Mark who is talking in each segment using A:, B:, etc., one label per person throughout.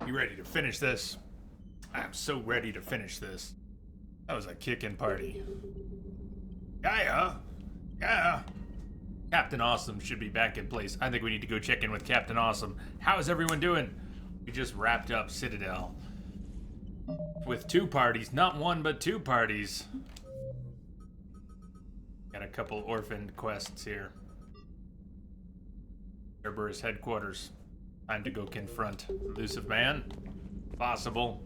A: You ready to finish this? I'm so ready to finish this. That was a kickin' party. Yeah. Captain Awesome should be back in place. I think we need to go check in with Captain Awesome. How is everyone doing? We just wrapped up Citadel. With 2 parties. Not 1, but 2 parties. Got a couple orphaned quests here. Cerberus headquarters. Time to go confront Illusive Man. Possible.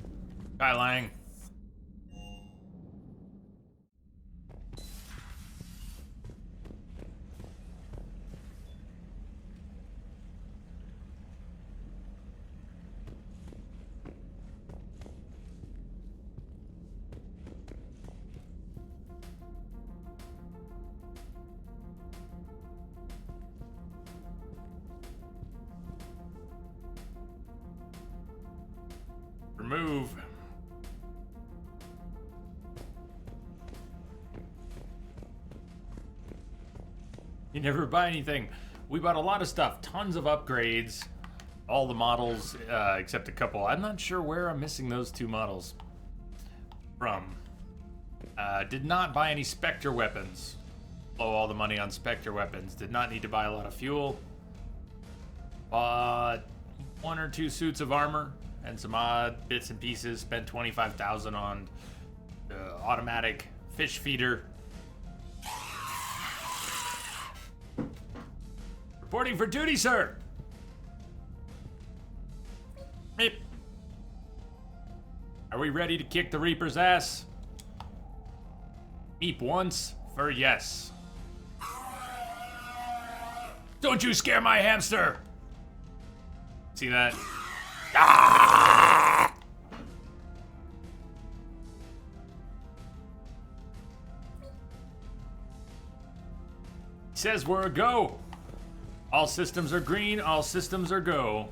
A: Kai Lang. Remove. You never buy anything. We bought a lot of stuff, tons of upgrades, all the models except a couple. I'm not sure where I'm missing those 2 models from. Did not buy any Spectre weapons. Blow all the money on Spectre weapons. Did not need to buy a lot of fuel. Bought 1 or 2 suits of armor and some odd bits and pieces. Spent 25,000 on automatic fish feeder. Reporting for duty, sir. Meep. Are we ready to kick the Reaper's ass? Meep once for yes. Don't you scare my hamster! See that? Ah! Says we're a go. All systems are green, all systems are go.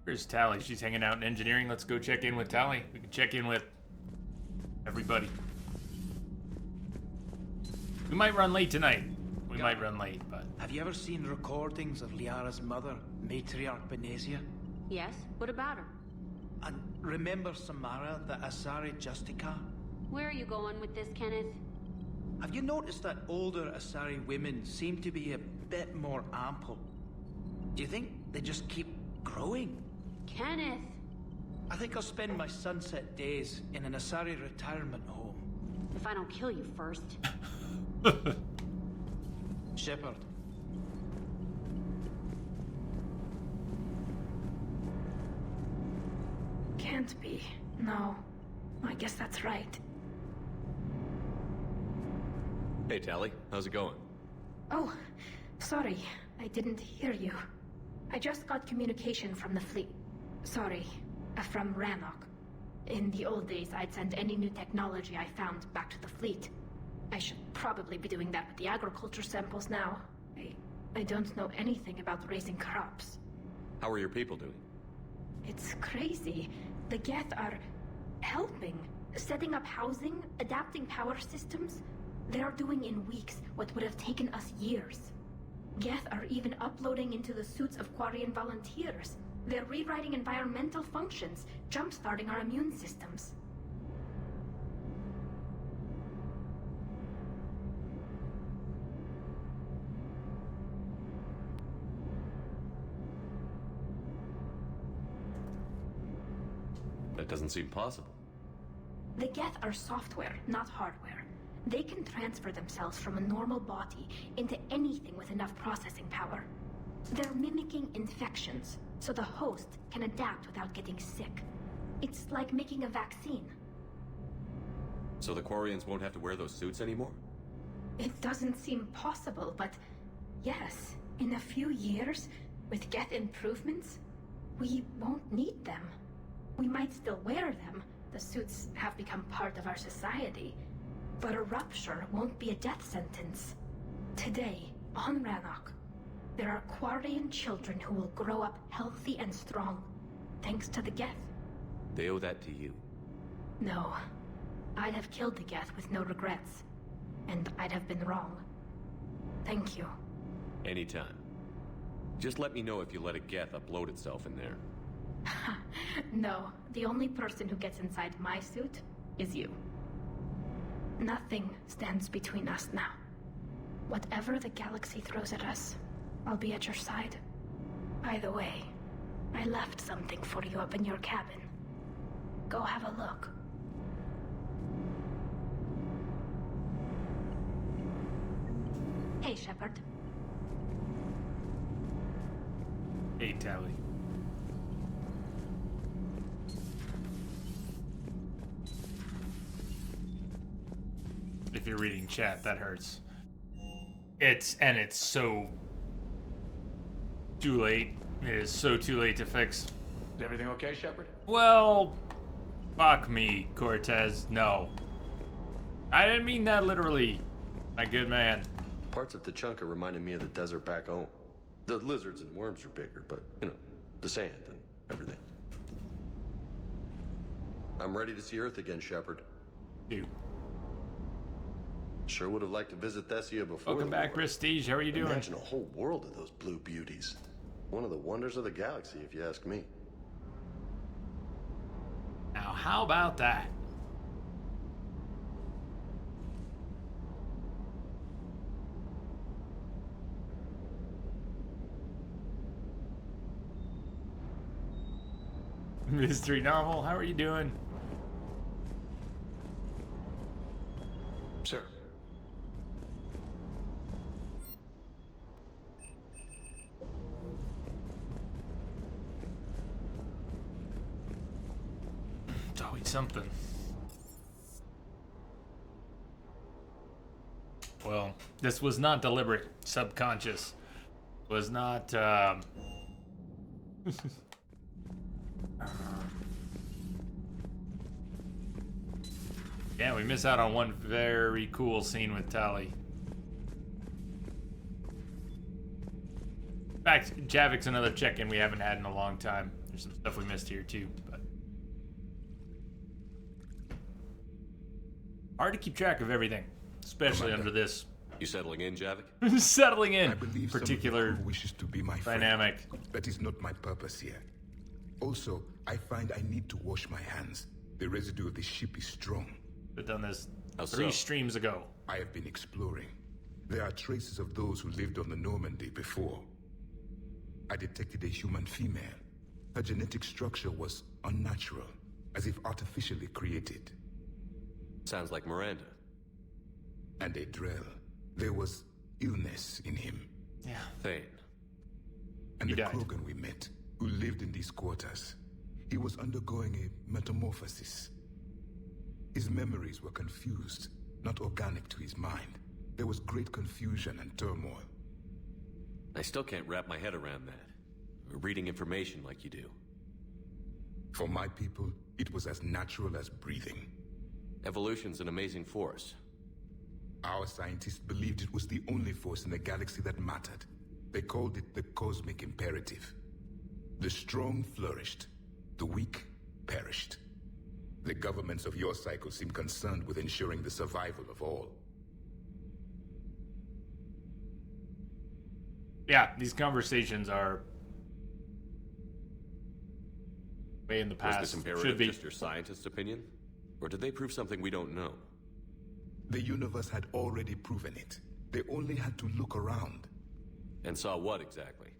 A: Here's Tally. She's hanging out in engineering. Let's go check in with Tally. We can check in with everybody. We might run late tonight. We might run late, but...
B: Have you ever seen recordings of Liara's mother, Matriarch Benezia?
C: Yes? What about her?
B: And remember Samara, the Asari Justica?
C: Where are you going with this, Kenneth?
B: Have you noticed that older Asari women seem to be a bit more ample? Do you think they just keep growing?
C: Kenneth!
B: I think I'll spend my sunset days in an Asari retirement home.
C: If I don't kill you first.
B: Shepard.
D: Can't be. No. I guess that's right.
E: Hey, Tally. How's it going?
D: Oh, sorry. I didn't hear you. I just got communication from the fleet. Sorry. From Rannoch. In the old days, I'd send any new technology I found back to the fleet. I should probably be doing that with the agriculture samples now. I don't know anything about raising crops.
E: How are your people doing?
D: It's crazy. The Geth are helping. Setting up housing, adapting power systems. They are doing in weeks what would have taken us years. Geth are even uploading into the suits of Quarian volunteers. They're rewriting environmental functions, jump-starting our immune systems.
E: That doesn't seem possible.
D: The Geth are software, not hardware. They can transfer themselves from a normal body into anything with enough processing power. They're mimicking infections, so the host can adapt without getting sick. It's like making a vaccine.
E: So the Quarians won't have to wear those suits anymore?
D: It doesn't seem possible, but yes, in a few years, with Geth improvements, we won't need them. We might still wear them. The suits have become part of our society. But a rupture won't be a death sentence. Today, on Rannoch, there are Quarian children who will grow up healthy and strong, thanks to the Geth.
E: They owe that to you.
D: No. I'd have killed the Geth with no regrets. and I'd have been wrong. Thank you.
E: Anytime. Just let me know if you let a geth upload itself in there.
D: No, the only person who gets inside my suit is you. Nothing stands between us now. Whatever the galaxy throws at us, I'll be at your side. By the way, I left something for you up in your cabin. Go have a look. Hey, Shepard.
A: Hey, Tally. If you're reading chat, that hurts. It's so too late. It is so too late to fix.
F: Is everything okay, Shepard?
A: Well, fuck me, Cortez. No. I didn't mean that literally, my good man.
E: Parts of Tachanka reminded me of the desert back home. The lizards and worms are bigger, but, you know, the sand and everything. I'm ready to see Earth again, Shepard.
A: Dude.
E: Sure would have liked to visit Thessia before.
A: Welcome back, Prestige. How are you doing?
E: Imagine a whole world of those blue beauties. One of the wonders of the galaxy, if you ask me.
A: Now, how about that? Mystery novel, how are you doing?
F: Sir.
A: It's always something. Well, this was not deliberate. Subconscious. Was not, Yeah, we miss out on one very cool scene with Tali. In fact, Javik's another check-in we haven't had in a long time. There's some stuff we missed here too, but hard to keep track of everything, especially under this
E: You settling in, Javik?
A: settling in
G: I believe
A: particular
G: some wishes to be my
A: dynamic.
G: friend. That is not my purpose here. Also, I find I need to wash my hands. The residue of the ship is strong.
A: We've done this
E: How
A: 3
E: so?
A: streams ago.
G: I have been exploring. There are traces of those who lived on the Normandy before. I detected a human female. Her genetic structure was unnatural, as if artificially created.
E: Sounds like Miranda.
G: And a Drell. There was illness in him.
A: Yeah.
E: Thane.
G: And
A: He
G: the
A: died.
G: Krogan we met, who lived in these quarters, he was undergoing a metamorphosis. His memories were confused, not organic to his mind. There was great confusion and turmoil.
E: I still can't wrap my head around that. Reading information like you do.
G: For my people, it was as natural as breathing.
E: Evolution's an amazing force.
G: Our scientists believed it was the only force in the galaxy that mattered. They called it the cosmic imperative. The strong flourished, the weak perished. The governments of your cycle seem concerned with ensuring the survival of all.
A: Yeah, these conversations are way in the
E: Was
A: past.
E: this
A: Should
E: imperative
A: be.
E: just your scientist's opinion? Or did they prove something we don't know?
G: The universe had already proven it. They only had to look around.
E: And saw what exactly?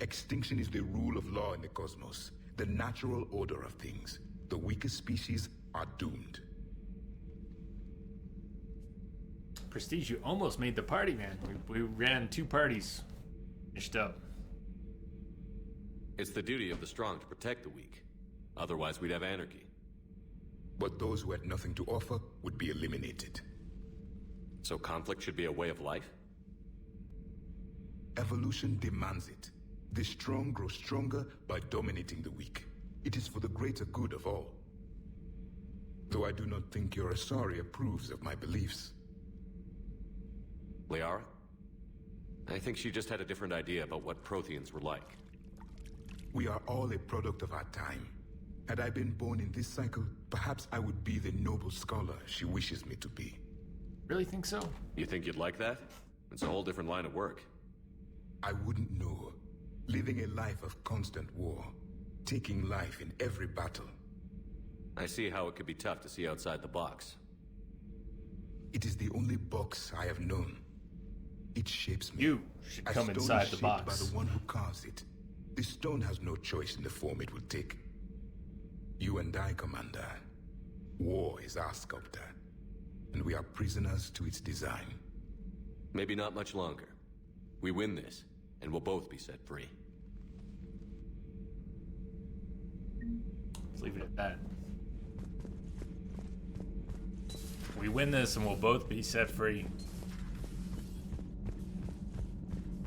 G: Extinction is the rule of law in the cosmos, the natural order of things. The weakest species are doomed.
A: Prestige, you almost made the party, man. We ran 2 parties. Finished up.
E: It's the duty of the strong to protect the weak. Otherwise, we'd have anarchy.
G: But those who had nothing to offer would be eliminated.
E: So conflict should be a way of life?
G: Evolution demands it. The strong grow stronger by dominating the weak. It is for the greater good of all. Though I do not think your Asari approves of my beliefs.
E: Liara? I think she just had a different idea about what Protheans were like.
G: We are all a product of our time. Had I been born in this cycle, perhaps I would be the noble scholar she wishes me to be.
A: Really think so?
E: You think you'd like that? It's a whole different line of work.
G: I wouldn't know. Living a life of constant war. Taking life in every battle.
E: I see how it could be tough to see outside the box.
G: It is the only box I have known. It shapes me.
A: You should
G: A
A: come
G: stone
A: inside
G: is
A: the
G: shaped
A: box.
G: by the one who carves it. The stone has no choice in the form it will take. You and I, Commander. War is our sculptor. And we are prisoners to its design.
E: Maybe not much longer. We win this, and we'll both be set free.
A: Let's leave it at that. We win this and we'll both be set free.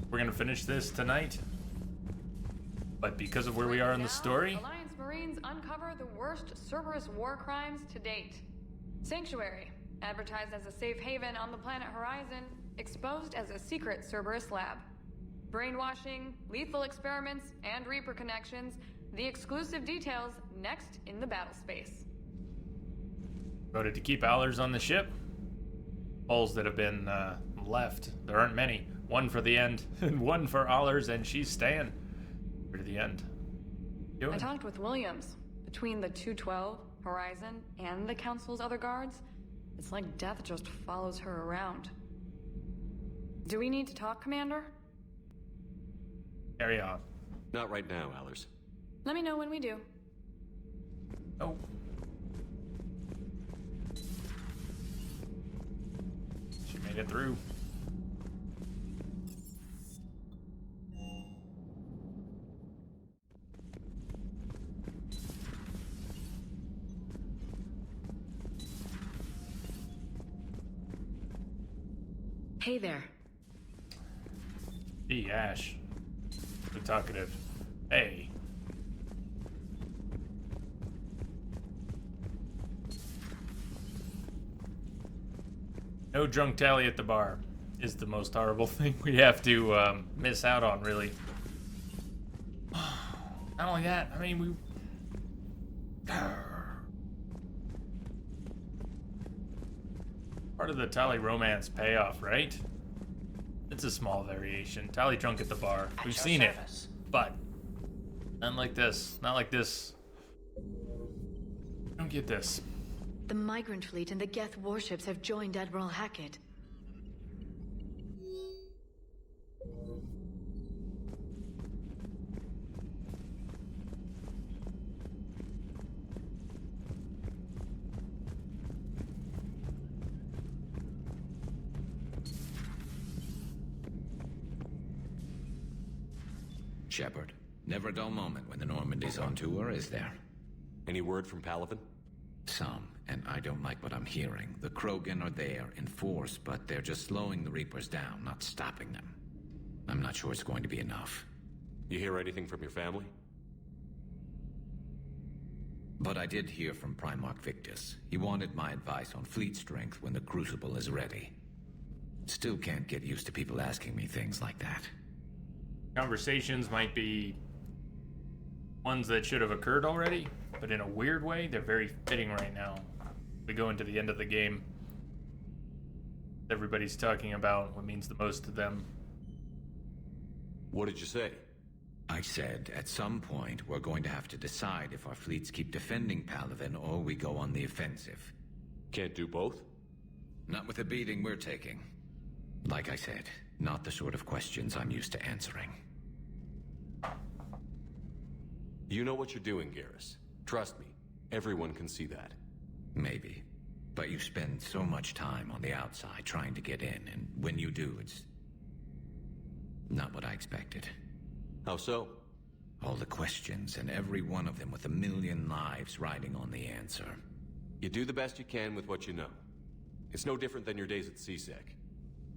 A: We're gonna finish this tonight. But because of where we are in the story,
F: Alliance Marines uncover the worst Cerberus war crimes to date. Sanctuary, advertised as a safe haven on the planet Horizon, exposed as a secret Cerberus lab. Brainwashing, lethal experiments, and Reaper connections, the exclusive details next in the battle space.
A: voted to keep Owlers on the ship. Holes that have been left. There aren't many. One for the end, and one for Owlers, and she's staying to the end.
F: I talked with Williams. Between the 212, Horizon, and the Council's other guards, it's like death just follows her around. Do we need to talk, Commander?
A: Carry on.
E: Not right now, Allers.
F: Let me know when we do.
A: Oh. She made it through.
F: Hey there.
A: Gee, Ash. So talkative. Hey. No drunk tally at the bar is the most horrible thing we have to miss out on, really. Not only that, I mean, we... Part of the Tally romance payoff, right? It's a small variation. Tally drunk at the bar. We've seen it, but not like this. Not like this. Don't get this.
H: The migrant fleet and the Geth warships have joined Admiral Hackett.
I: Shepard, never a dull moment when the Normandy's on tour, is there?
E: Any word from Palaven?
I: Some, and I don't like what I'm hearing. The Krogan are there in force, but they're just slowing the Reapers down, not stopping them. I'm not sure it's going to be enough.
E: You hear anything from your family?
I: But I did hear from Primarch Victus. He wanted my advice on fleet strength when the Crucible is ready. Still can't get used to people asking me things like that.
A: Conversations might be ones that should have occurred already, but in a weird way, they're very fitting right now. We go into the end of the game. Everybody's talking about what means the most to them.
E: What did you say?
I: I said, at some point, we're going to have to decide if our fleets keep defending Palaven or we go on the offensive.
E: Can't do both?
I: Not with the beating we're taking. Like I said, not the sort of questions I'm used to answering.
E: You know what you're doing, Garrus. Trust me, everyone can see that.
I: Maybe. But you spend so much time on the outside trying to get in, and when you do, it's not what I expected.
E: How so?
I: All the questions, and every one of them with a million lives riding on the answer.
E: You do the best you can with what you know. It's no different than your days at CSEC.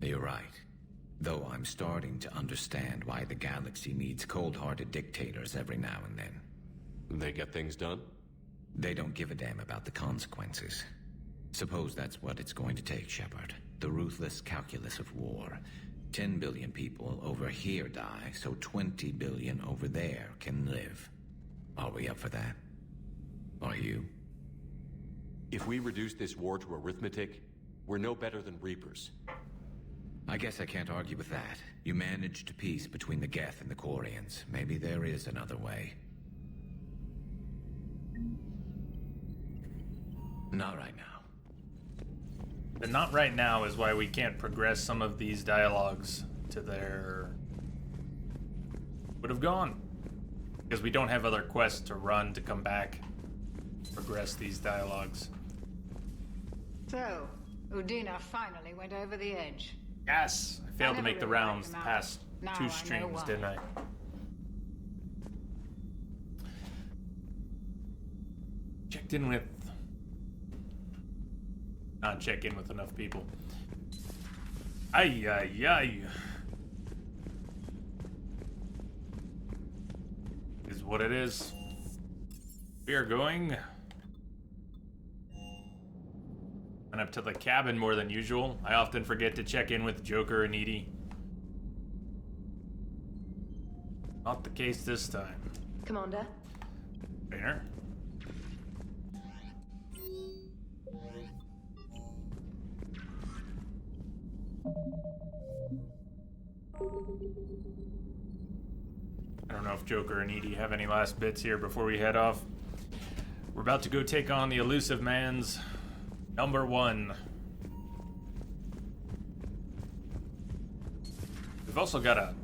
I: You're right. Though I'm starting to understand why the galaxy needs cold-hearted dictators every now and then.
E: They get things done?
I: They don't give a damn about the consequences. Suppose that's what it's going to take, Shepard. The ruthless calculus of war. 10 billion people over here die, so 20 billion over there can live. Are we up for that? Are you?
E: If we reduce this war to arithmetic, We're no better than Reapers.
I: I guess I can't argue with that. You managed peace between the Geth and the Quarians. Maybe there is another way. Not right now.
A: The not right now is why we can't progress some of these dialogues to their... would have gone. Because we don't have other quests to run to come back, progress these dialogues.
J: So, Udina finally went over the edge.
A: Yes! I failed to make the
J: really liked
A: rounds the
J: him
A: past
J: Now I
A: 2
J: know
A: streams,
J: why.
A: didn't I? Checked in with... not check in with enough people. Ay, ay, ay. Is what it is. We are going... and up to the cabin more than usual. I often forget to check in with Joker and Edie. Not the case this time.
K: Commander?
A: Trainer? I don't know if Joker and Edie have any last bits here before we head off. We're about to go take on the Illusive Man's #1. We've also got a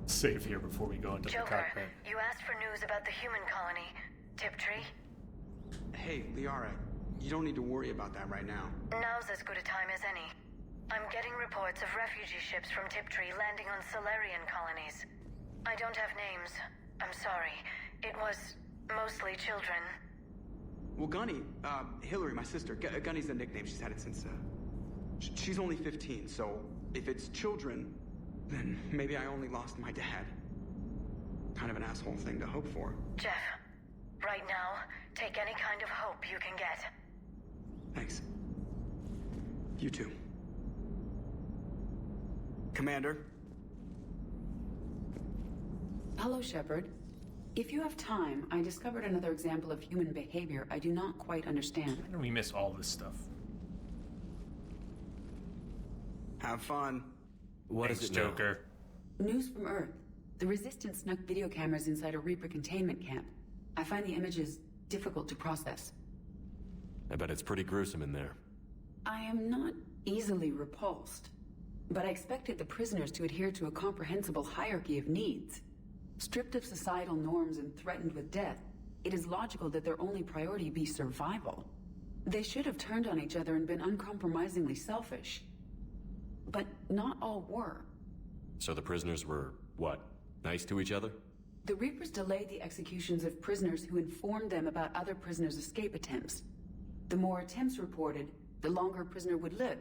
A: save here before we go into the cockpit.
L: You asked for news about the human colony, Tiptree.
M: Hey, Liara, you don't need to worry about that right now.
L: Now's as good a time as any. I'm getting reports of refugee ships from Tiptree landing on Solarian colonies. I don't have names. I'm sorry. It was mostly children.
M: Well, Gunny, Hillary, my sister, Gunny's the nickname. She's had it since, she's only 15, so if it's children, then maybe I only lost my dad. Kind of an asshole thing to hope for.
L: Jeff, right now, take any kind of hope you can get.
M: Thanks. You too. Commander?
N: Hello, Shepard. If you have time, I discovered another example of human behavior I do not quite understand.
A: How do we miss all this stuff?
M: Have fun.
E: What is it,
A: Joker?
N: News from Earth. The Resistance snuck video cameras inside a Reaper containment camp. I find the images difficult to process.
E: I bet it's pretty gruesome in there.
N: I am not easily repulsed, but I expected the prisoners to adhere to a comprehensible hierarchy of needs. Stripped of societal norms and threatened with death, it is logical that their only priority be survival. They should have turned on each other and been uncompromisingly selfish. But not all were.
E: So the prisoners were, what, nice to each other?
N: The Reapers delayed the executions of prisoners who informed them about other prisoners' escape attempts. The more attempts reported, the longer a prisoner would live.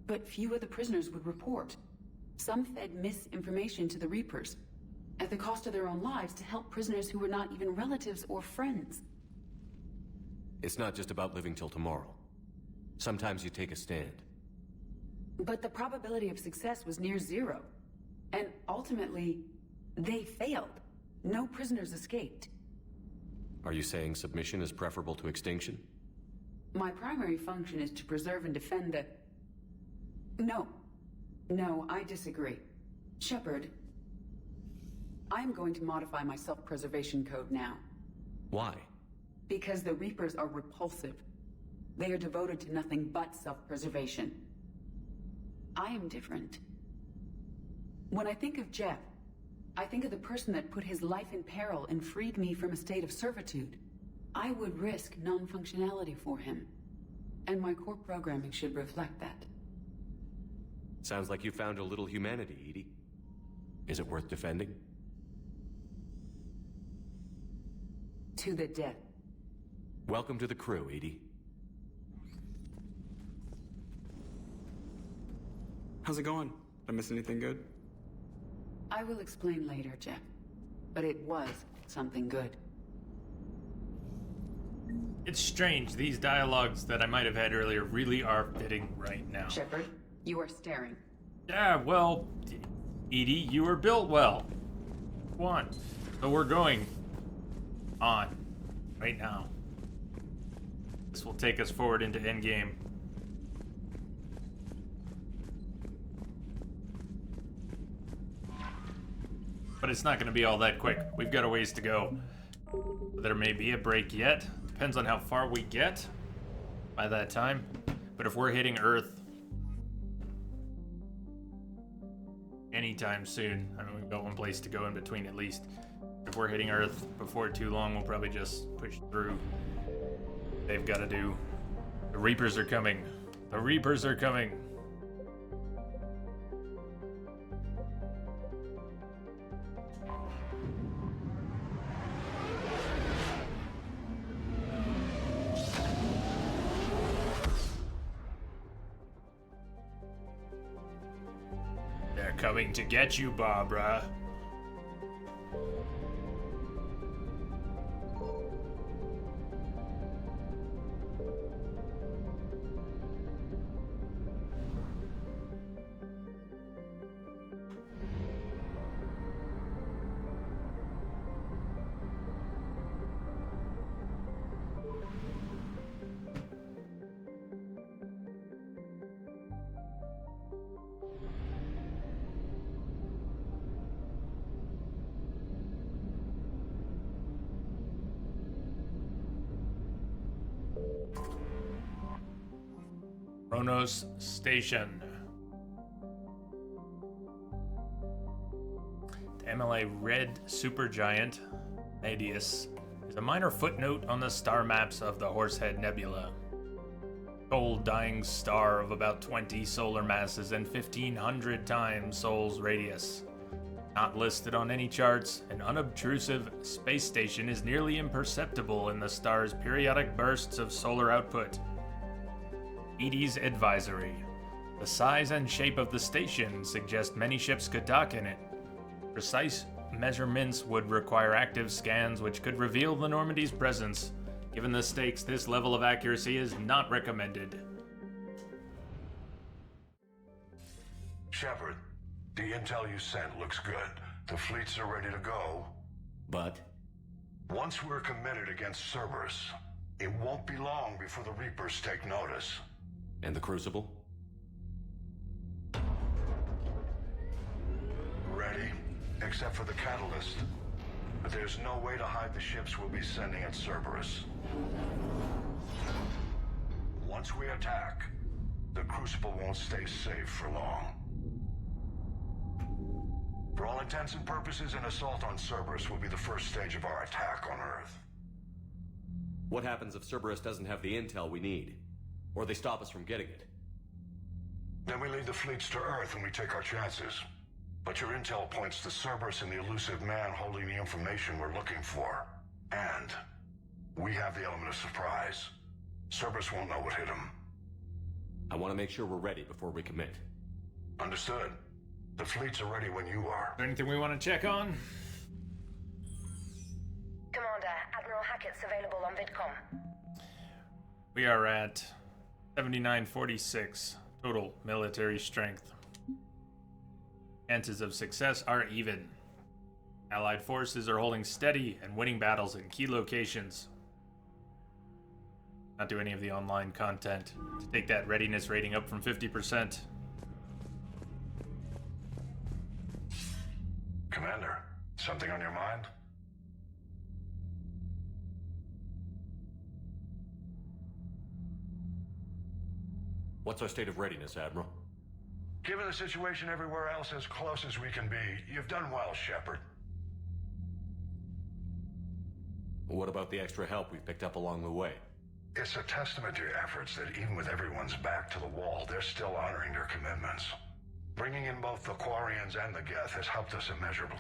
N: But few of the prisoners would report. Some fed misinformation to the Reapers, at the cost of their own lives, to help prisoners who were not even relatives or friends.
E: It's not just about living till tomorrow. Sometimes you take a stand.
N: But the probability of success was near zero. And ultimately, they failed. No prisoners escaped.
E: Are you saying submission is preferable to extinction?
N: My primary function is to preserve and defend the... No, I disagree. Shepard, I'm going to modify my self-preservation code now.
E: Why?
N: Because the Reapers are repulsive. They are devoted to nothing but self-preservation. I am different. When I think of Jeff, I think of the person that put his life in peril and freed me from a state of servitude. I would risk non-functionality for him. And my core programming should reflect that.
E: Sounds like you found a little humanity, Edie. Is it worth defending?
N: To the death.
E: Welcome to the crew, Edie.
M: How's it going? Did I miss anything good?
N: I will explain later, Jeff. But it was something good.
A: It's strange. These dialogues that I might have had earlier really are fitting right now.
N: Shepard, you are staring.
A: Yeah, well, Edie, you were built well. Go on. So we're going on right now. This will take us forward into Endgame. but it's not going to be all that quick. We've got a ways to go. There may be a break yet. Depends on how far we get by that time. But if we're hitting Earth anytime soon, I mean, we've got one place to go in between at least. If we're hitting Earth before too long, we'll probably just push through. They've got to do. The Reapers are coming. The Reapers are coming. They're coming to get you, Barbara. Kronos Station. The MLA Red Supergiant, Adius, is a minor footnote on the star maps of the Horsehead Nebula. Cold dying star of about 20 solar masses and 1,500 times Sol's radius. Not listed on any charts, an unobtrusive space station is nearly imperceptible in the star's periodic bursts of solar output. Edie's advisory. The size and shape of the station suggest many ships could dock in it. Precise measurements would require active scans which could reveal the Normandy's presence. Given the stakes, this level of accuracy is not recommended.
K: Shepard, the intel you sent looks good. The fleets are ready to go.
O: But?
K: Once we're committed against Cerberus, it won't be long before the Reapers take notice.
O: And the Crucible?
K: Ready, except for the catalyst. But there's no way to hide the ships we'll be sending at Cerberus. Once we attack, the Crucible won't stay safe for long. For all intents and purposes, an assault on Cerberus will be the first stage of our attack on Earth.
O: What happens if Cerberus doesn't have the intel we need? Or they stop us from getting it?
K: Then we lead the fleets to Earth and we take our chances. But your intel points to Cerberus and the Illusive man holding the information we're looking for. And we have the element of surprise. Cerberus won't know what hit him.
O: I want to make sure we're ready before we commit.
K: Understood. The fleets are ready when you are.
A: Anything we want to check on?
L: Commander, Admiral Hackett's available on VidCom.
A: We are at 7946 total military strength. Chances of success are even. Allied forces are holding steady and winning battles in key locations. Not do any of the online content to take that readiness rating up from 50%.
K: Commander, something on your mind?
O: What's our state of readiness, Admiral?
K: Given the situation everywhere else as close as we can be, you've done well, Shepard.
O: What about the extra help we've picked up along the way?
K: It's a testament to your efforts that even with everyone's back to the wall, they're still honoring their commitments. Bringing in both the Quarians and the Geth has helped us immeasurably.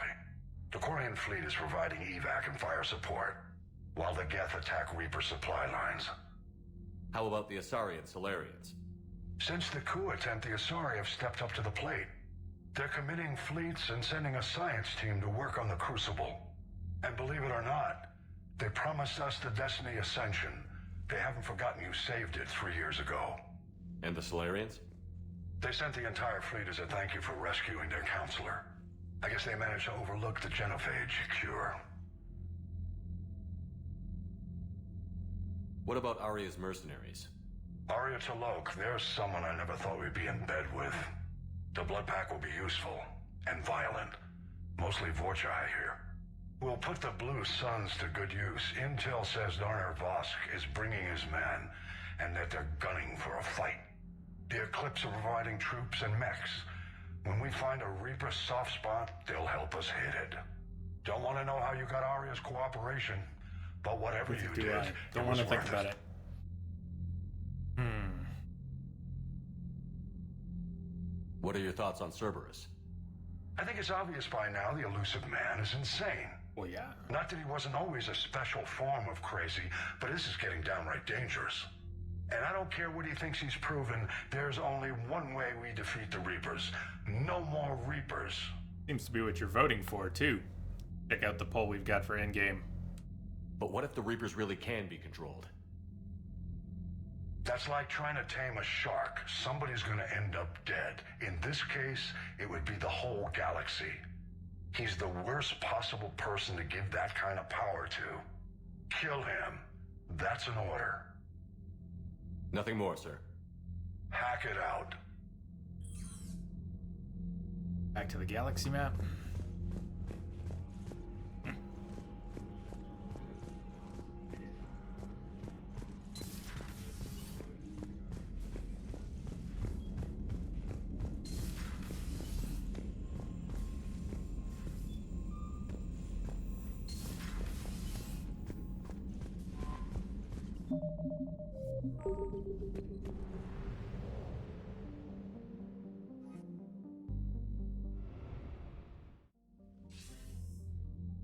K: The Quarian fleet is providing evac and fire support, while the Geth attack Reaper supply lines.
O: How about the Asari and Solarians?
K: Since the coup attempt, the Asari have stepped up to the plate. They're committing fleets and sending a science team to work on the Crucible. And believe it or not, they promised us the Destiny Ascension. They haven't forgotten you saved it 3 years ago.
O: And the Solarians?
K: They sent the entire fleet as a thank you for rescuing their counselor. I guess they managed to overlook the genophage cure.
O: What about Arya's mercenaries?
K: Arya T'Loak, there's someone I never thought we'd be in bed with. The blood pack will be useful and violent, Mostly Vorchai here. We'll put the Blue Suns to good use. Intel says Darner Vosk is bringing his men, and that they're gunning for a fight. The Eclipse are providing troops and mechs. When we find a Reaper soft spot, they'll help us hit it. Don't want to know how you got Arya's cooperation, but whatever you did,
A: don't want to think about it.
O: What are your thoughts on Cerberus?
K: I think it's obvious by now the Illusive Man is insane.
A: Well, yeah.
K: Not that he wasn't always a special form of crazy, but this is getting downright dangerous. And I don't care what he thinks he's proven, there's only one way we defeat the Reapers. No more Reapers.
A: Seems to be what you're voting for, too. Check out the poll we've got for Endgame.
O: But what if the Reapers really can be controlled?
K: That's like trying to tame a shark. Somebody's gonna end up dead. In this case, it would be the whole galaxy. He's the worst possible person to give that kind of power to. Kill him. That's an order.
O: Nothing more, sir.
K: Hack it out.
A: Back to the galaxy map.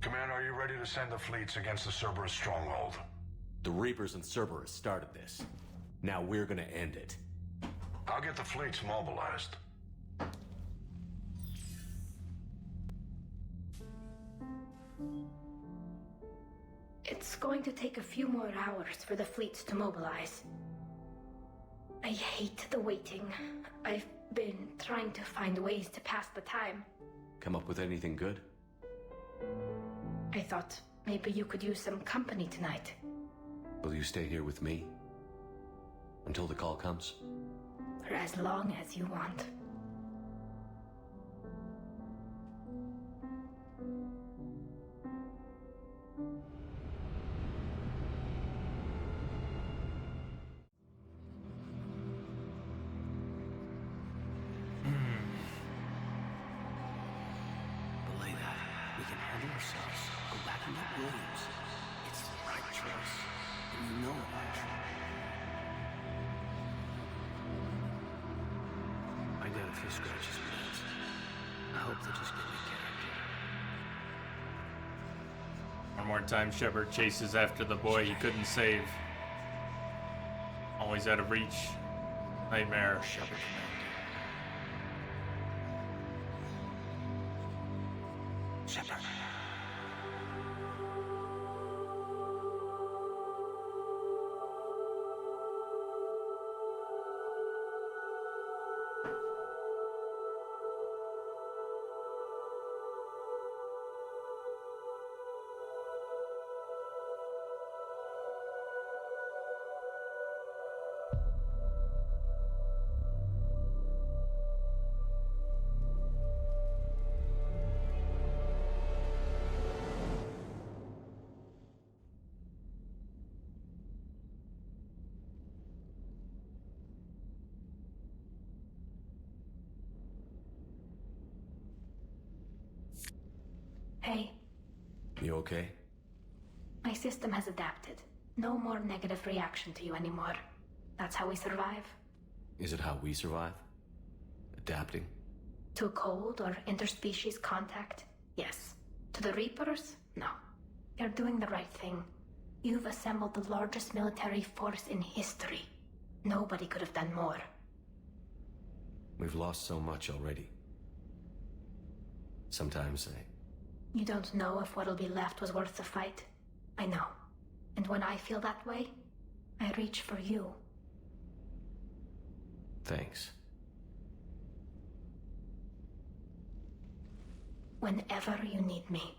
K: Commander, are you ready to send the fleets against the Cerberus stronghold?
O: The Reapers and Cerberus started this. Now we're gonna end it.
K: I'll get the fleets mobilized.
D: It's going to take a few more hours for the fleets to mobilize. I hate the waiting. I've been trying to find ways to pass the time.
O: Come up with anything good?
D: I thought maybe you could use some company tonight.
O: Will you stay here with me? Until the call comes?
D: For as long as you want. One more
A: time Shepard chases after the boy he couldn't save. Always out of reach. Nightmare. Shepard.
B: Shepard.
D: Hey.
O: You okay?
D: My system has adapted. No more negative reaction to you anymore. That's how we survive.
O: Is it how we survive? Adapting?
D: To cold or interspecies contact? Yes. To the Reapers? No. You're doing the right thing. You've assembled the largest military force in history. Nobody could have done more.
O: We've lost so much already. Sometimes
D: You don't know if what'll be left was worth the fight. I know. And when I feel that way, I reach for you.
O: Thanks.
D: Whenever you need me.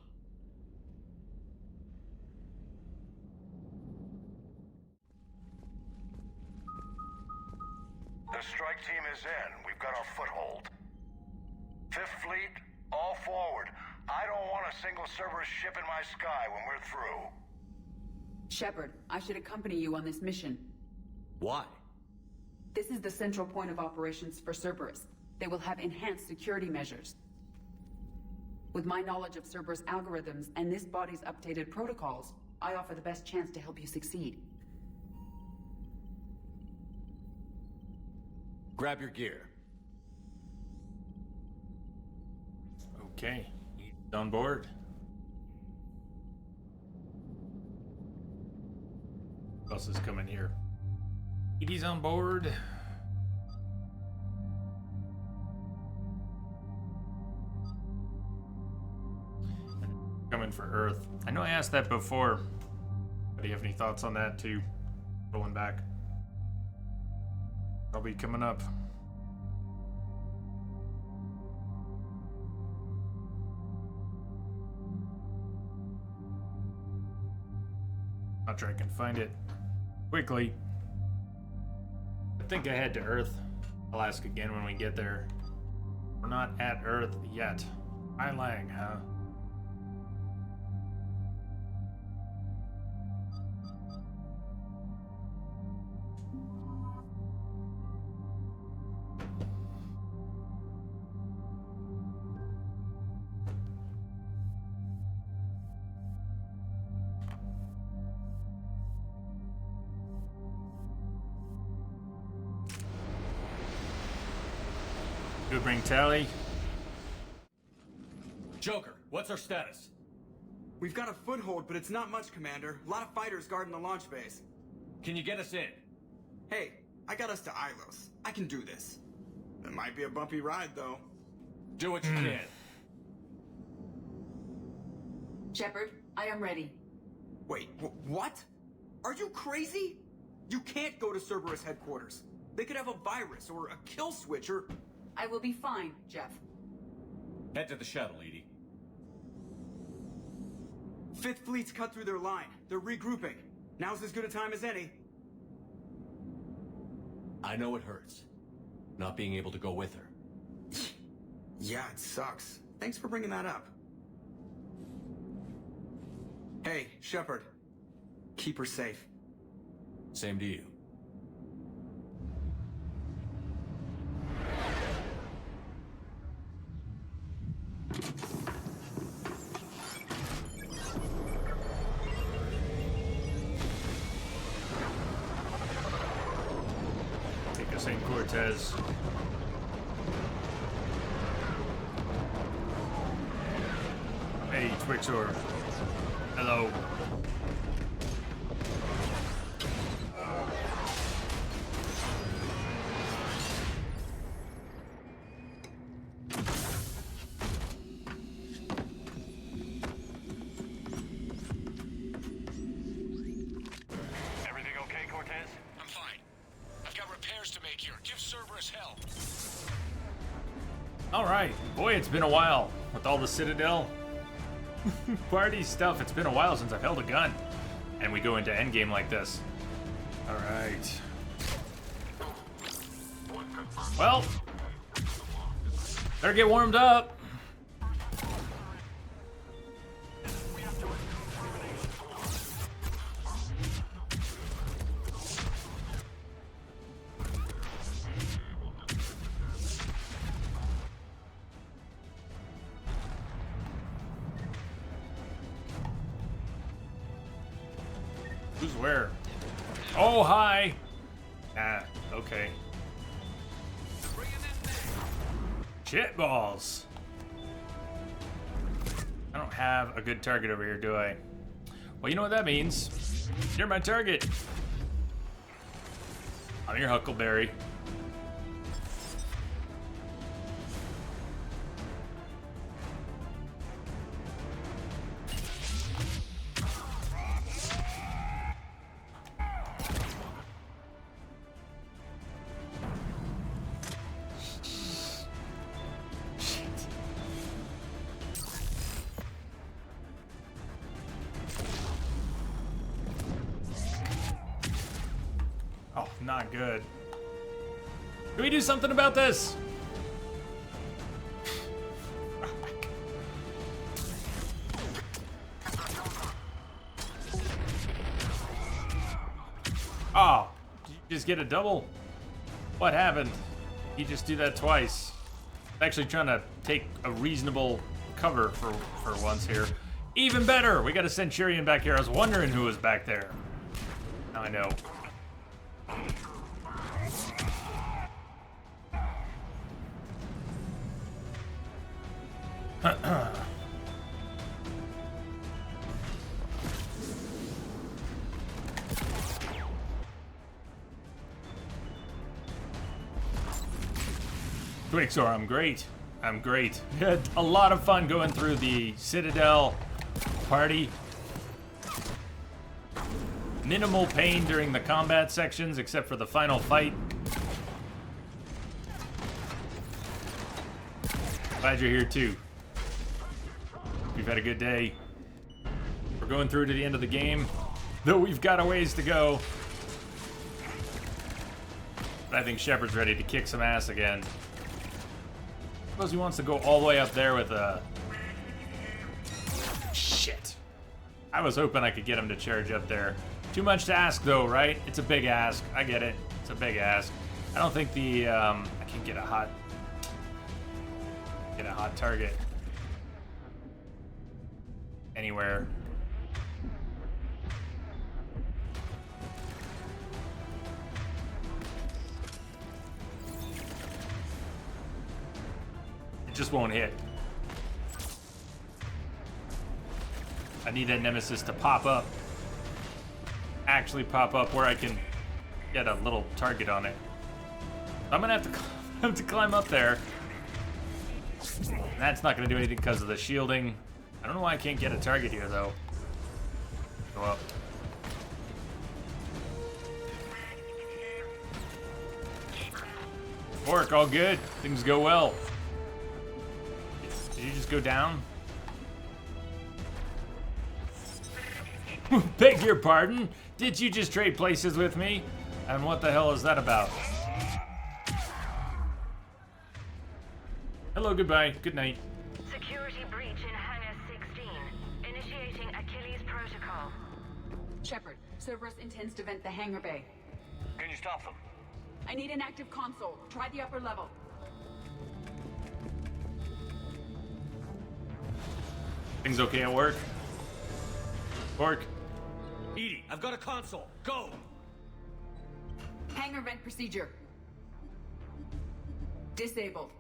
K: The strike team is in. We've got our foothold. Fifth Fleet, all forward. I don't want a single Cerberus ship in my sky when we're through.
N: Shepard, I should accompany you on this mission.
O: Why?
N: This is the central point of operations for Cerberus. They will have enhanced security measures. With my knowledge of Cerberus algorithms and this body's updated protocols, I offer the best chance to help you succeed.
O: Grab your gear.
A: Okay, he's on board. Who else is coming here? Edie's on board. Coming for Earth. I know I asked that before. But do you have any thoughts on that too? Going back. I'll be coming up. Not sure I can find it quickly. I think I head to Earth. I'll ask again when we get there. We're not at Earth yet. Hai Lang, huh? Good bring Tally.
O: Joker, what's our status?
M: We've got a foothold, but it's not much, Commander. A lot of fighters guarding the launch base.
O: Can you get us in?
M: Hey, I got us to Ilos. I can do this. It might be a bumpy ride, though.
O: Do what you can.
N: Shepard, I am ready.
M: Wait, what? Are you crazy? You can't go to Cerberus headquarters. They could have a virus or a kill switch or...
N: I will be fine, Jeff.
O: Head to the shuttle, Edie.
M: Fifth Fleet's cut through their line. They're regrouping. Now's as good a time as any.
O: I know it hurts. Not being able to go with her.
M: Yeah, it sucks. Thanks for bringing that up. Hey, Shepard. Keep her safe.
O: Same to you.
A: Take us in, Cortez. Hey, Twixor. Hello.
K: Everything okay, Cortez?
P: I'm fine. I've got repairs to make here. Give Cerberus hell.
A: Alright. Boy, it's been a while with all the Citadel party stuff. It's been a while since I've held a gun. And we go into endgame like this. Alright. Well, better get warmed up. Who's where? Oh, hi. Ah, okay. Shit balls. I don't have a good target over here, do I? Well, you know what that means. You're my target. I'm your Huckleberry. Oh, not good. Can we do something about this? Oh, did you just get a double? What happened? You just do that twice. Actually trying to take a reasonable cover for once here. Even better, we got a Centurion back here. I was wondering who was back there. Now I know. Twixor, I'm great. I'm great. We had a lot of fun going through the Citadel party. Minimal pain during the combat sections, except for the final fight. Glad you're here too. We've had a good day. We're going through to the end of the game, though we've got a ways to go. But I think Shepard's ready to kick some ass again. Suppose he wants to go all the way up there with a... Shit. I was hoping I could get him to charge up there. Too much to ask though, right? It's a big ask. I get it. It's a big ask. I don't think the... I can get a hot target anywhere. It just won't hit. I need that Nemesis to pop up. Actually pop up where I can get a little target on it. I'm gonna have to climb up there. That's not gonna do anything because of the shielding. I don't know why I can't get a target here though. Go up. Work, all good. Things go well. Did you just go down? Beg your pardon? Did you just trade places with me? And what the hell is that about? Hello, goodbye, good night.
L: Security breach in Hangar 16. Initiating Achilles Protocol.
N: Shepard, Cerberus intends to vent the hangar bay.
P: Can you stop them?
N: I need an active console. Try the upper level.
A: Things okay at work? Work.
O: EDI, I've got a console. Go!
N: Hangar vent procedure. Disabled.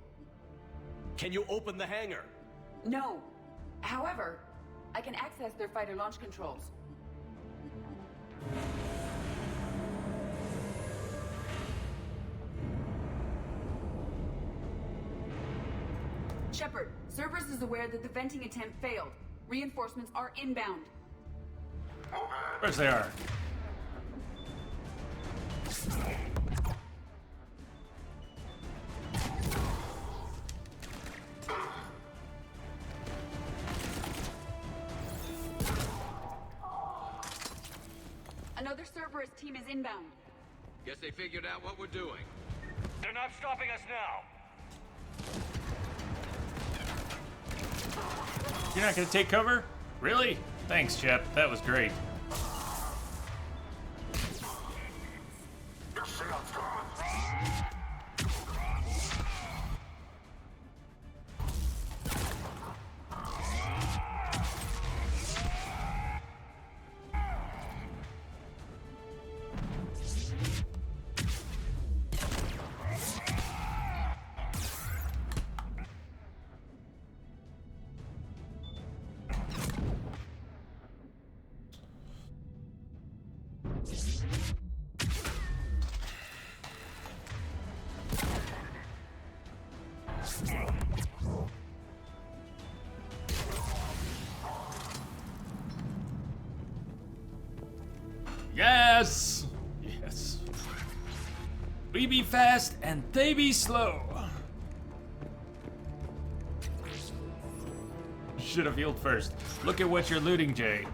O: Can you open the hangar?
N: No. However, I can access their fighter launch controls. Shepard, Cerberus is aware that the venting attempt failed. Reinforcements are inbound.
A: Of course they are.
N: Another Cerberus team is inbound.
Q: Guess they figured out what we're doing.
P: They're not stopping us now.
A: You're not gonna take cover? Really? Thanks, Shep. That was great. Yes! Yes. We be fast and they be slow. Should have healed first. Look at what you're looting, Jay.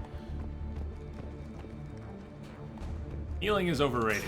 A: Healing is overrated.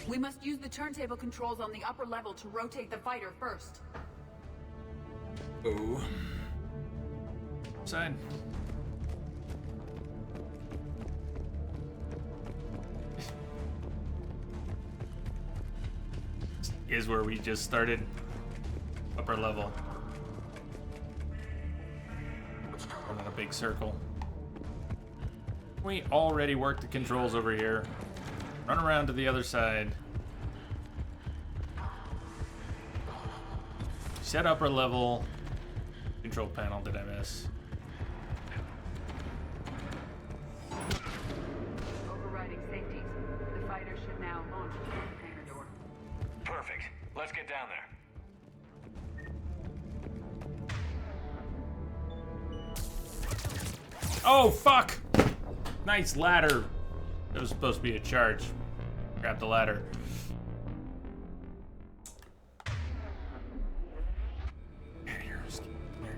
N: We must use the turntable controls on the upper level to rotate the fighter first.
A: Ooh. Side. Is where we just started. Upper level. In a big circle. We already worked the controls over here. Run around to the other side. Set upper level. Control panel, did I miss?
N: Overriding safeties. The fighter should now launch the hangar door.
O: Perfect. Let's get down there.
A: Oh, fuck! Nice ladder. That was supposed to be a charge. Grab the ladder.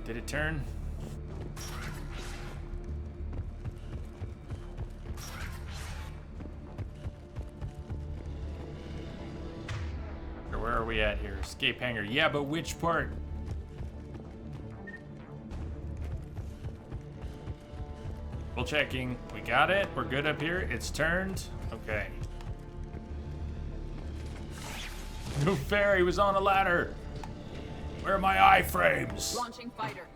A: Did it turn? Where are we at here? Escape hangar. Yeah, but which part? Double checking. We got it. We're good up here. It's turned. Okay. No fairy was on a ladder. Where are my iframes?
N: Launching fighter.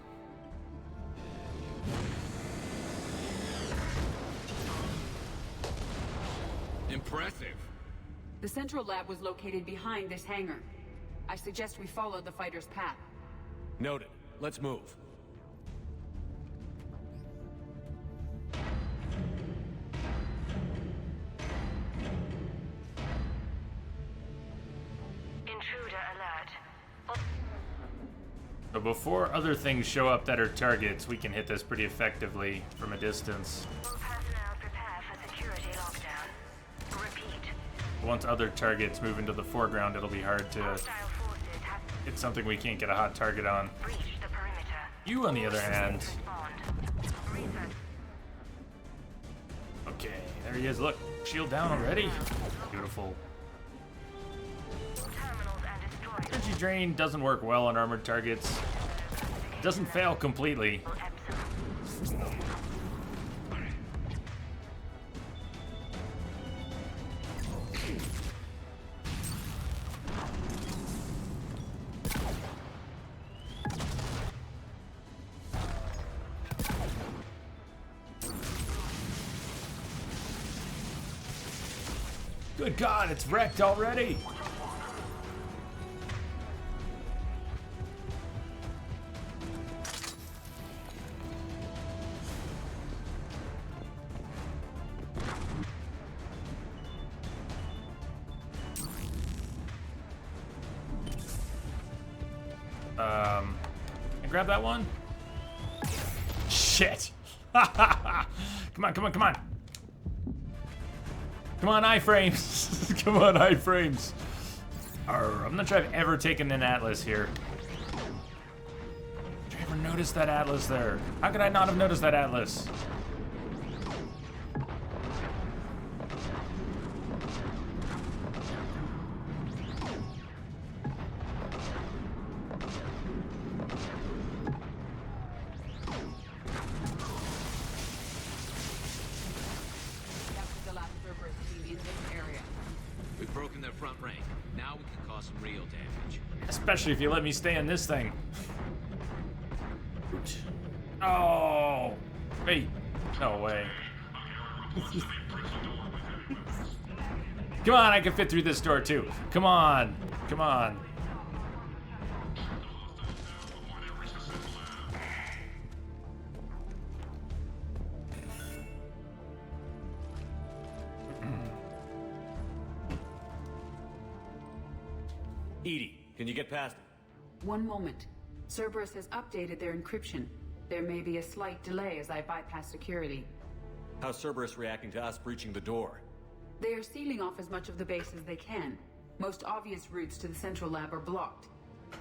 Q: Impressive.
N: The central lab was located behind this hangar. I suggest we follow the fighter's path.
O: Noted. Let's move.
L: Intruder alert.
A: So before other things show up that are targets, we can hit this pretty effectively from a distance.
L: All personnel prepare for security lockdown. Repeat.
A: Once other targets move into the foreground, it'll be hard to hit something we can't get a hot target on.
L: Breach the perimeter.
A: You, on the other hand... Okay, there he is. Look, shield down already. Beautiful. Energy drain doesn't work well on armored targets. It doesn't fail completely. Good God, it's wrecked already. Grab that one. Shit. Come on, come on, come on. Come on, iframes. Come on, iframes. I'm not sure I've ever taken an Atlas here. Did I ever notice that Atlas there? How could I not have noticed that Atlas? Especially if you let me stay in this thing. Oh, wait, no way. Come on, I can fit through this door too. Come on, come on.
O: Edie, can you get past it?
N: One moment. Cerberus has updated their encryption. There may be a slight delay as I bypass security.
O: How's Cerberus reacting to us breaching the door?
N: They are sealing off as much of the base as they can. Most obvious routes to the central lab are blocked.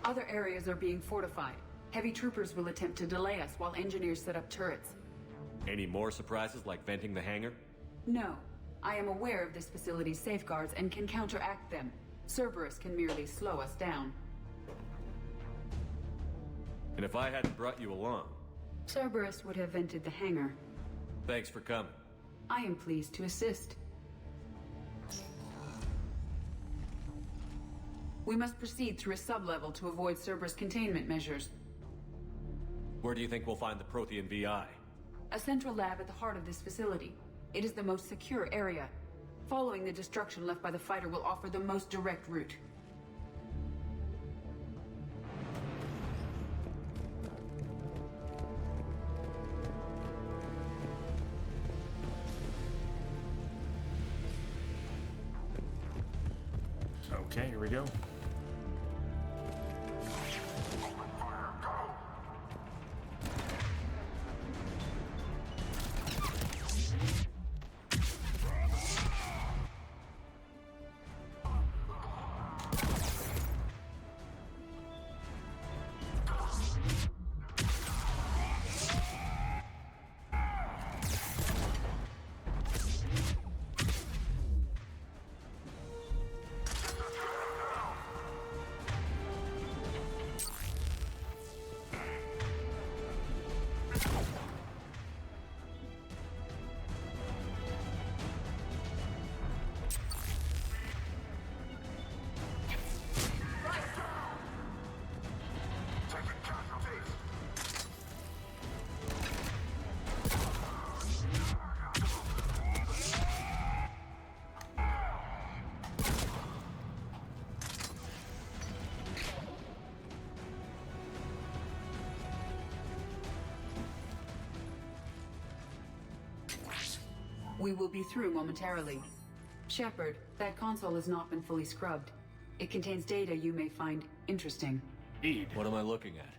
N: Other areas are being fortified. Heavy troopers will attempt to delay us while engineers set up turrets.
O: Any more surprises like venting the hangar?
N: No. I am aware of this facility's safeguards and can counteract them. Cerberus can merely slow us down.
O: And if I hadn't brought you along...
N: Cerberus would have vented the hangar.
O: Thanks for coming.
N: I am pleased to assist. We must proceed through a sublevel to avoid Cerberus containment measures.
O: Where do you think we'll find the Prothean VI?
N: A central lab at the heart of this facility. It is the most secure area. Following the destruction left by the fighter will offer the most direct route.
A: Okay, here we go.
N: We will be through momentarily. Shepard, that console has not been fully scrubbed. It contains data you may find interesting.
A: Indeed.
O: What am I looking at?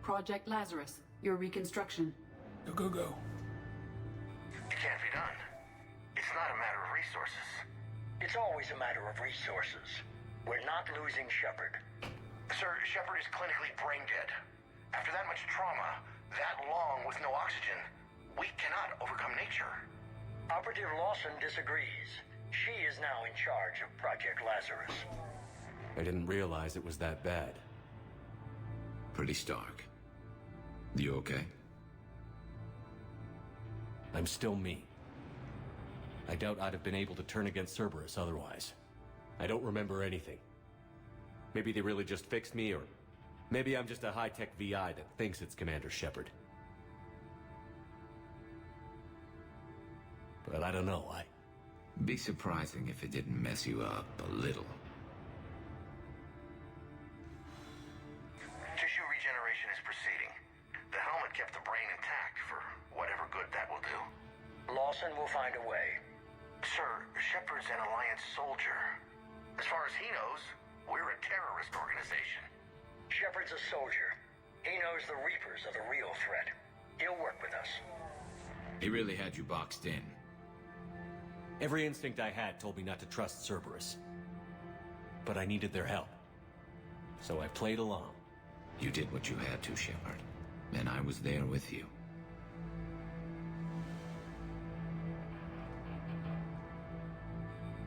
N: Project Lazarus, your reconstruction.
A: Go, go, go.
K: It can't be done. It's not a matter of resources.
R: It's always a matter of resources. We're not losing Shepard.
K: Sir, Shepard is clinically brain dead. After that much trauma, that long with no oxygen, we cannot overcome nature.
R: Operative Lawson disagrees. She is now in charge of Project Lazarus.
O: I didn't realize it was that bad.
I: Pretty stark. You okay?
O: I'm still me. I doubt I'd have been able to turn against Cerberus otherwise. I don't remember anything. Maybe they really just fixed me, or maybe I'm just a high-tech VI that thinks it's Commander Shepard. But I don't know,
I: Be surprising if it didn't mess you up a little.
K: Tissue regeneration is proceeding. The helmet kept the brain intact for whatever good that will do.
R: Lawson will find a way.
K: Sir, Shepard's an Alliance soldier. As far as he knows, we're a terrorist organization.
R: Shepard's a soldier. He knows the Reapers are the real threat. He'll work with us.
I: He really had you boxed in.
O: Every instinct I had told me not to trust Cerberus. But I needed their help. So I played along.
I: You did what you had to, Shepard. And I was there with you.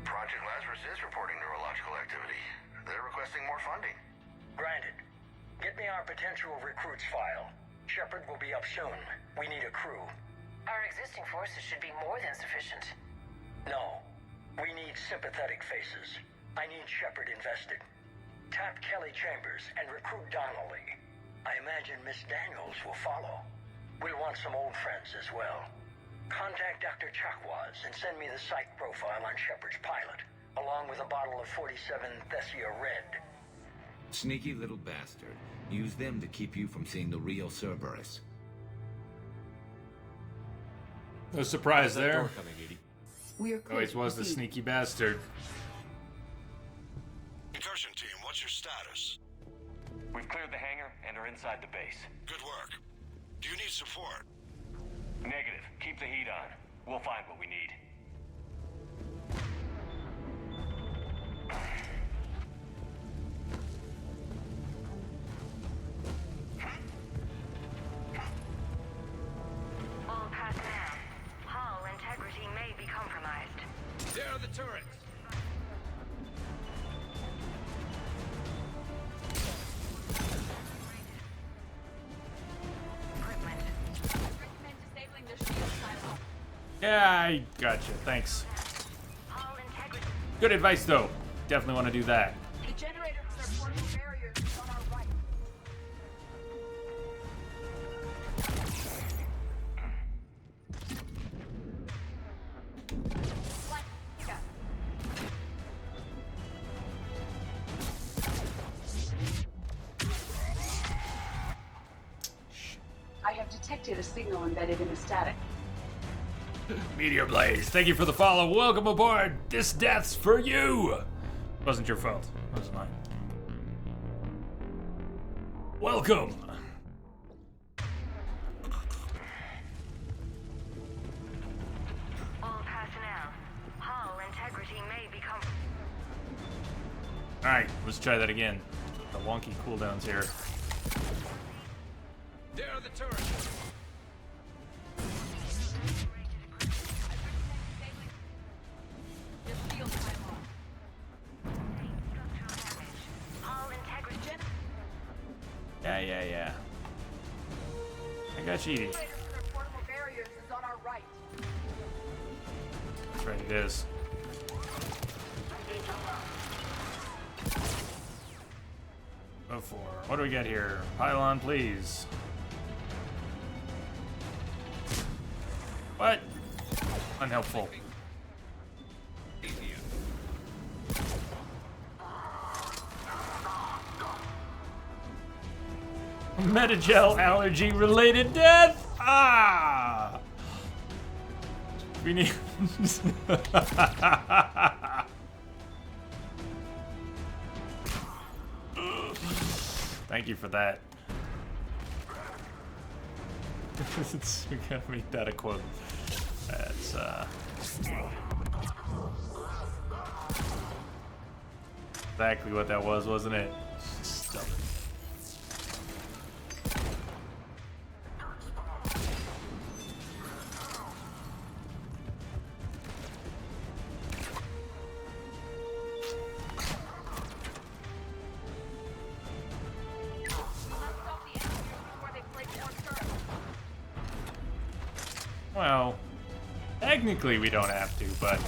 K: Project Lazarus is reporting neurological activity. They're requesting more funding.
R: Granted. Get me our potential recruits file. Shepard will be up soon. We need a crew.
L: Our existing forces should be more than sufficient.
R: No. We need sympathetic faces. I need Shepard invested. Tap Kelly Chambers and recruit Donnelly. I imagine Miss Daniels will follow. We'll want some old friends as well. Contact Dr. Chakwas and send me the psych profile on Shepard's pilot, along with a bottle of 47 Thessia Red.
I: Sneaky little bastard. Use them to keep you from seeing the real Cerberus.
A: No surprise there.
N: We are
A: Always was the sneaky bastard.
K: Incursion team, what's your status?
O: We've cleared the hangar and are inside the base.
K: Good work. Do you need support?
O: Negative. Keep the heat on. We'll find what we need.
L: All personnel. Hull integrity may be compromised.
A: Yeah, I gotcha. Thanks. Good advice, though. Definitely want to do that.
J: The generator for their portable barriers is on our right.
N: I have detected a signal embedded in the static.
A: Meteor Blaze, thank you for the follow. Welcome aboard. This death's for you. Wasn't your fault. It was mine. Welcome.
L: All personnel. Hull integrity may become...
A: Alright, let's try that again. The wonky cooldowns here.
Q: There are the turrets.
A: Yeah. I got you.
J: Portable barriers is on our right.
A: That's right, it is. Go for. What do we got here? Pylon, please. What? Unhelpful. Metagel allergy related death. Ah. We need. Thank you for that. We gotta make that a quote. That's exactly what that was, wasn't it? Stubborn. Well, technically we don't have to, but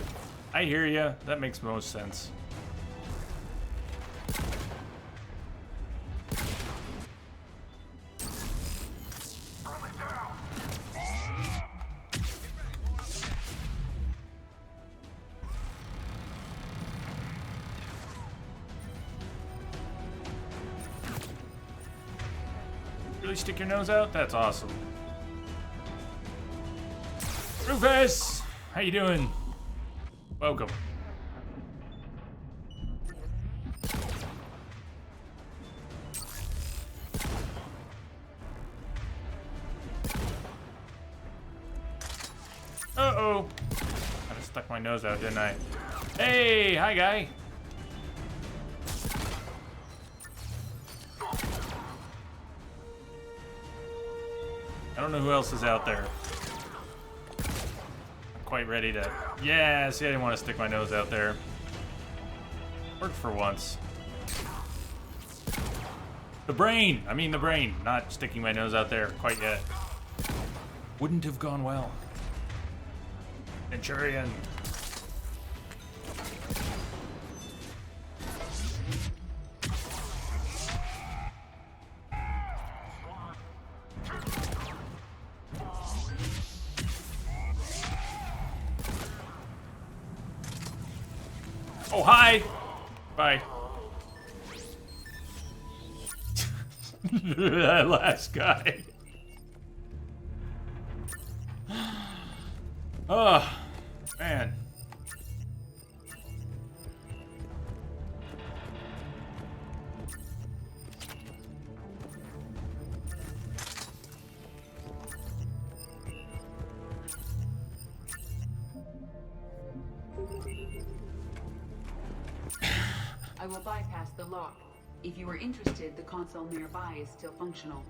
A: I hear ya. That makes most sense. Really stick your nose out? That's awesome. Rufus! How you doing? Welcome. Uh-oh. I just stuck my nose out, didn't I? Hey! Hi, guy! I don't know who else is out there. Quite ready to... Yeah, see, I didn't want to stick my nose out there. Worked for once. The brain! I mean the brain, not sticking my nose out there quite yet. Wouldn't have gone well. Centurion. Oh, hi! Bye. That last guy. Oh, man.
N: I will bypass the lock. If you are interested, the console nearby is still functional.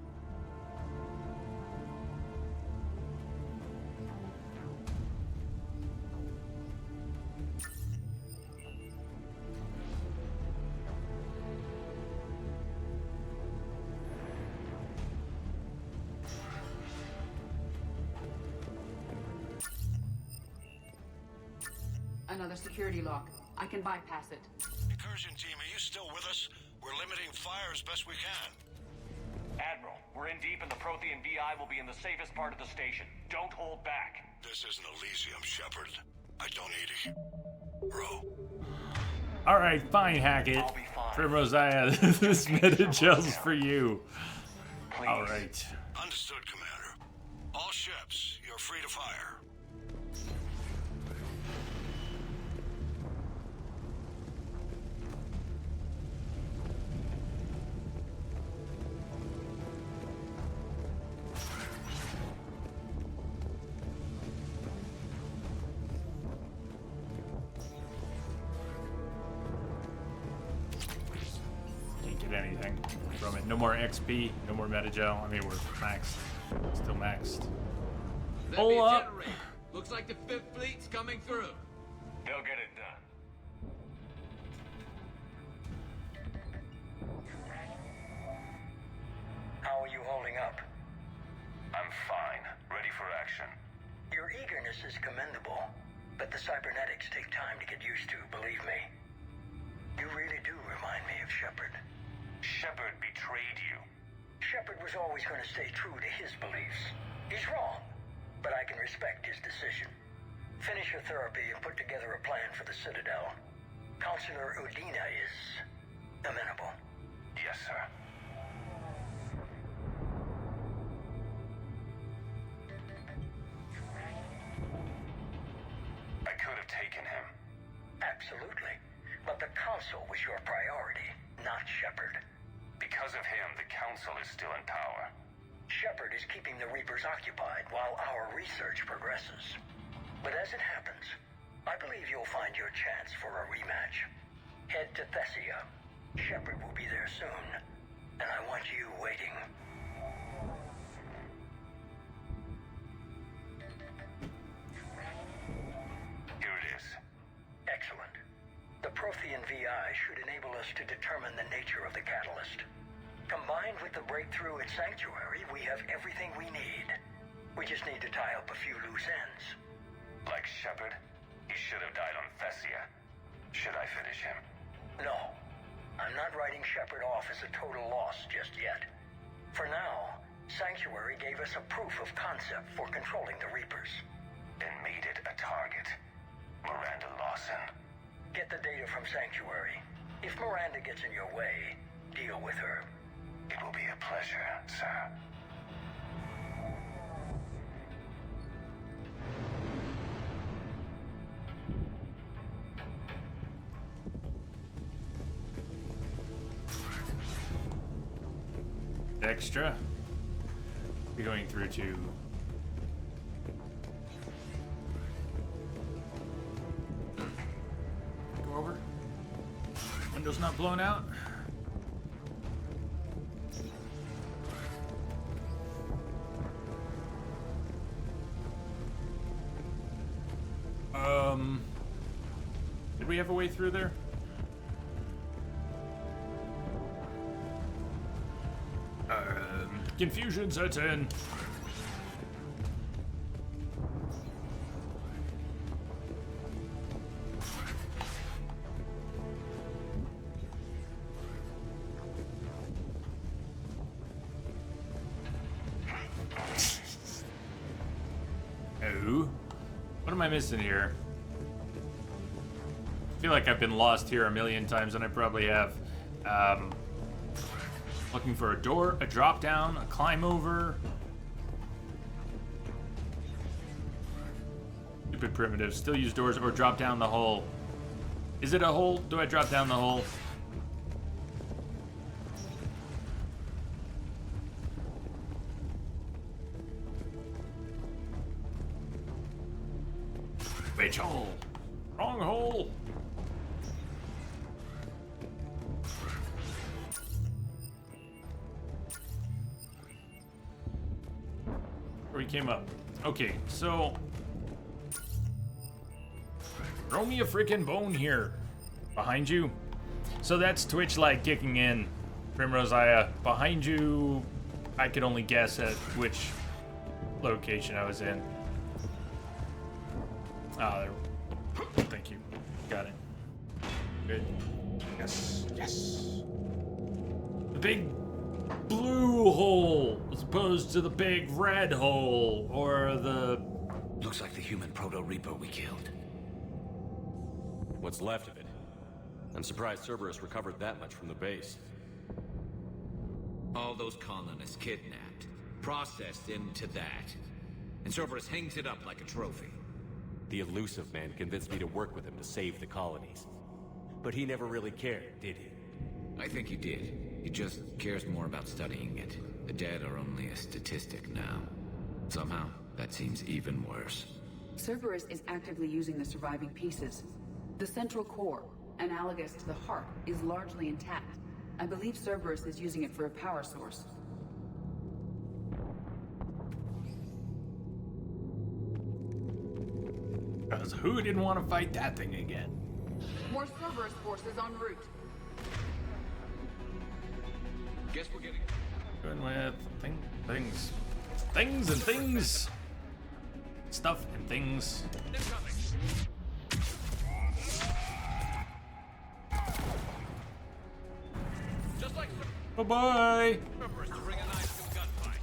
N: another security lock. I can bypass it.
K: Incursion team, are you still with us? We're limiting fire as best we can.
S: Admiral, we're in deep and the Prothean VI will be in the safest part of the station. Don't hold back.
K: This isn't Elysium, Shepard. I don't need it. Bro.
A: Alright, fine, Hackett. Primrose Aya, this meta-gel's for you. Alright.
K: Understood, Commander. All ships, you're free to fire.
A: Anything from it. No more XP, no more meta-gel. I mean, we're maxed. Still maxed.
Q: Pull up! Looks like the 5th Fleet's coming through.
S: They'll get it done.
R: How are you holding up?
S: I'm fine. Ready for action.
R: Your eagerness is commendable, but the cybernetics take time to get used to, believe me. You really do remind me of Shepard.
S: Shepard betrayed you.
R: Shepard was always going to stay true to his beliefs. He's wrong, but I can respect his decision. Finish your therapy and put together a plan for the Citadel. Counselor Udina is amenable.
S: Yes, sir. I could have taken him.
R: Absolutely. But the Council was your priority, not Shepard.
S: Because of him, the Council is still in power.
R: Shepard is keeping the Reapers occupied while our research progresses. But as it happens, I believe you'll find your chance for a rematch. Head to Thessia. Shepard will be there soon, and I want you waiting.
S: Here it is.
R: Excellent. The Prothean VI should enable us to determine the nature of the catalyst. Combined with the breakthrough at Sanctuary, we have everything we need. We just need to tie up a few loose ends.
S: Like Shepard? He should have died on Thessia. Should I finish him?
R: No. I'm not writing Shepard off as a total loss just yet. For now, Sanctuary gave us a proof of concept for controlling the Reapers.
S: And made it a target. Miranda Lawson.
R: Get the data from Sanctuary. If Miranda gets in your way, deal with her.
S: It will be a pleasure, sir.
A: Extra. We're going through to go over. Window's not blown out. Did we have a way through there? Confusion sets in. Oh, what am I missing here? I feel like I've been lost here a million times, and I probably have. Looking for a door, a drop down, a climb over. Stupid primitive. Still use doors or drop down the hole. Is it a hole? Do I drop down the hole? Which hole? Wrong hole. Where he came up. Okay, so throw me a freaking bone here. Behind you. So that's Twitch like kicking in. Primrose Aya. Behind you, I could only guess at which location I was in. Ah, there. Thank you. Got it. Good. Yes. Yes. The big blue hole as opposed to the big red hole, or the...
I: Looks like the human Proto-Reaper we killed.
O: What's left of it? I'm surprised Cerberus recovered that much from the base.
I: All those colonists kidnapped, processed into that. And Cerberus hangs it up like a trophy.
O: The Illusive man convinced me to work with him to save the colonies. But he never really cared, did he?
I: I think he did. He just cares more about studying it. The dead are only a statistic now. Somehow, that seems even worse.
N: Cerberus is actively using the surviving pieces. The central core, analogous to the heart, is largely intact. I believe Cerberus is using it for a power source.
A: Because who didn't want to fight that thing again?
J: More Cerberus forces en route.
I: Guess we're getting...
A: Going with things and things. Stuff and things.
Q: Just like
A: Bye-bye.
Q: Cerberus to bring a knife to a gunfight.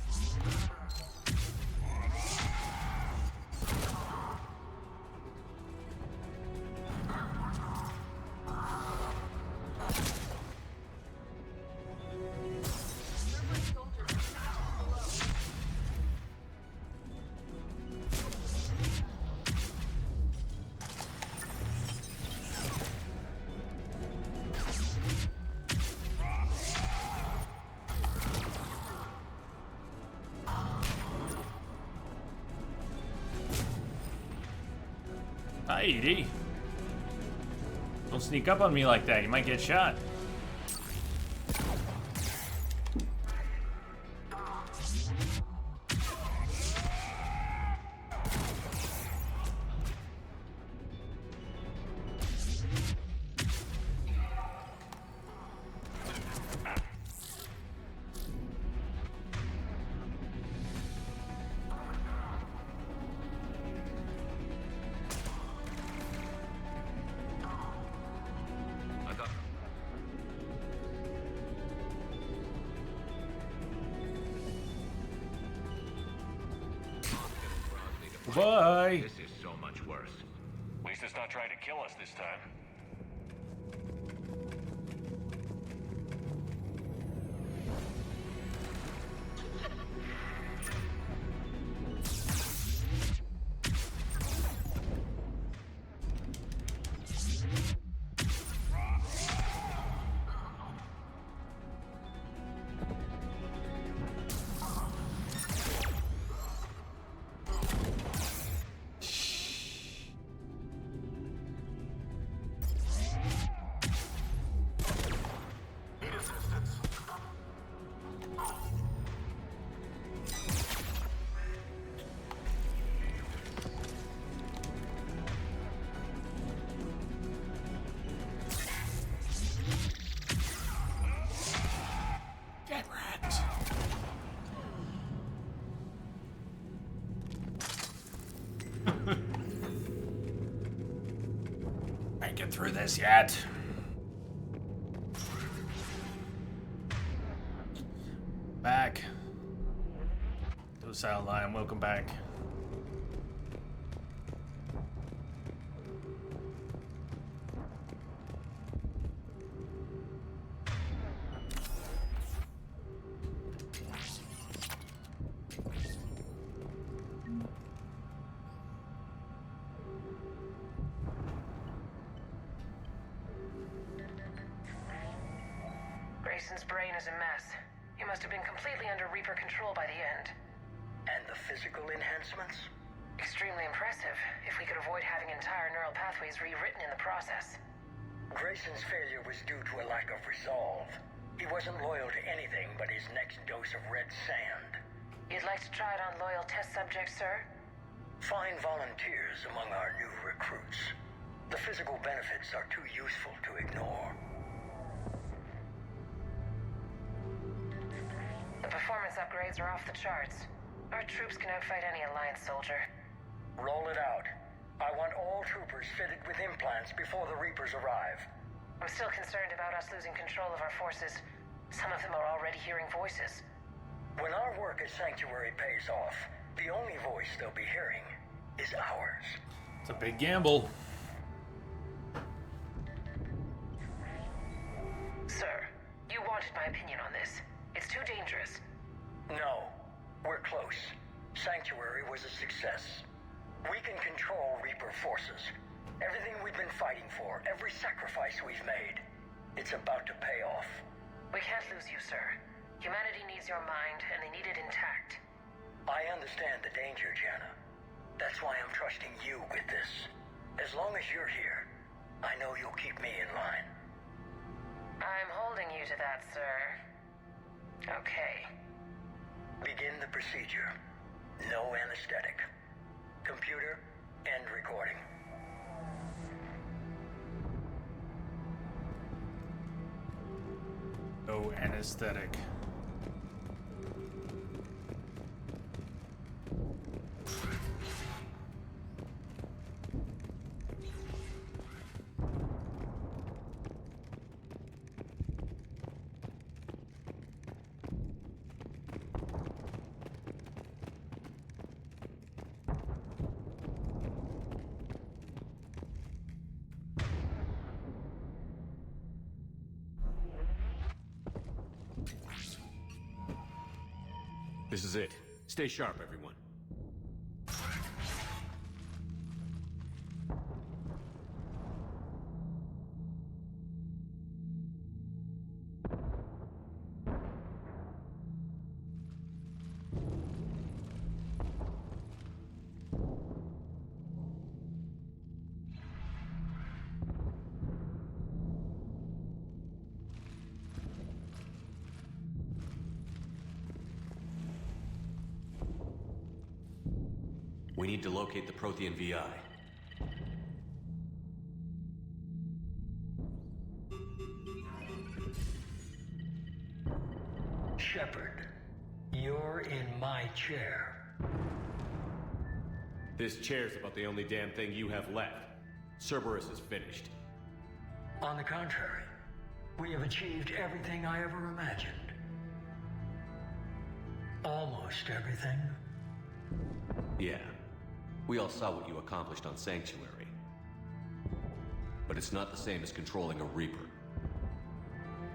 A: Hi, ED. Don't sneak up on me like that. You might get shot. Bye.
I: This is so much worse.
S: At least it's not trying to kill us this time.
A: Can't get through this yet. Back. Docile Lion, welcome back.
L: Grayson's brain is a mess. He must have been completely under Reaper control by the end.
R: And the physical enhancements?
L: Extremely impressive, if we could avoid having entire neural pathways rewritten in the process.
R: Grayson's failure was due to a lack of resolve. He wasn't loyal to anything but his next dose of red sand.
L: You'd like to try it on loyal test subjects, sir?
R: Find volunteers among our new recruits. The physical benefits are too useful to ignore.
L: The performance upgrades are off the charts. Our troops can outfight any Alliance soldier.
R: Roll it out. I want all troopers fitted with implants before the Reapers arrive.
L: I'm still concerned about us losing control of our forces. Some of them are already hearing voices.
R: When our work at Sanctuary pays off, the only voice they'll be hearing is ours.
A: It's a big gamble.
L: Sir, you wanted my opinion on this. It's too dangerous.
R: No, we're close. Sanctuary was a success. We can control Reaper forces. Everything we've been fighting for, every sacrifice we've made, it's about to pay off.
L: We can't lose you, sir. Humanity needs your mind, and they need it intact.
R: I understand the danger, Jana. That's why I'm trusting you with this. As long as you're here, I know you'll keep me in line.
L: I'm holding you to that, sir. Okay.
R: Begin the procedure. No anesthetic. Computer, end recording.
A: No anesthetic.
O: This is it. Stay sharp, everyone. We need to locate the Prothean VI.
R: Shepard, you're in my chair.
O: This chair's about the only damn thing you have left. Cerberus is finished.
R: On the contrary, we have achieved everything I ever imagined. Almost everything.
O: Yeah. We all saw what you accomplished on Sanctuary. But it's not the same as controlling a Reaper.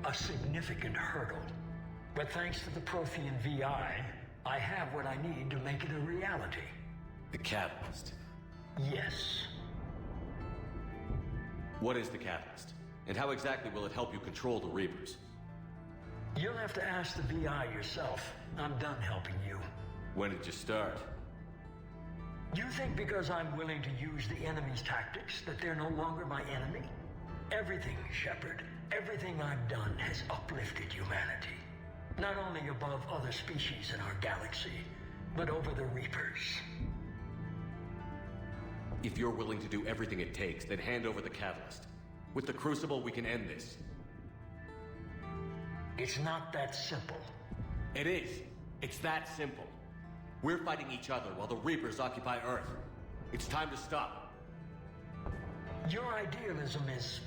R: A significant hurdle. But thanks to the Prothean VI, I have what I need to make it a reality.
O: The Catalyst.
R: Yes.
O: What is the Catalyst? And how exactly will it help you control the Reapers?
R: You'll have to ask the VI yourself. I'm done helping you.
O: When did you start?
R: You think because I'm willing to use the enemy's tactics that they're no longer my enemy? Everything, Shepard, everything I've done has uplifted humanity. Not only above other species in our galaxy, but over the Reapers.
O: If you're willing to do everything it takes, then hand over the Catalyst. With the Crucible, we can end this.
R: It's not that simple.
O: It is. It's that simple. We're fighting each other while the Reapers occupy Earth. It's time to stop.
R: Your idealism is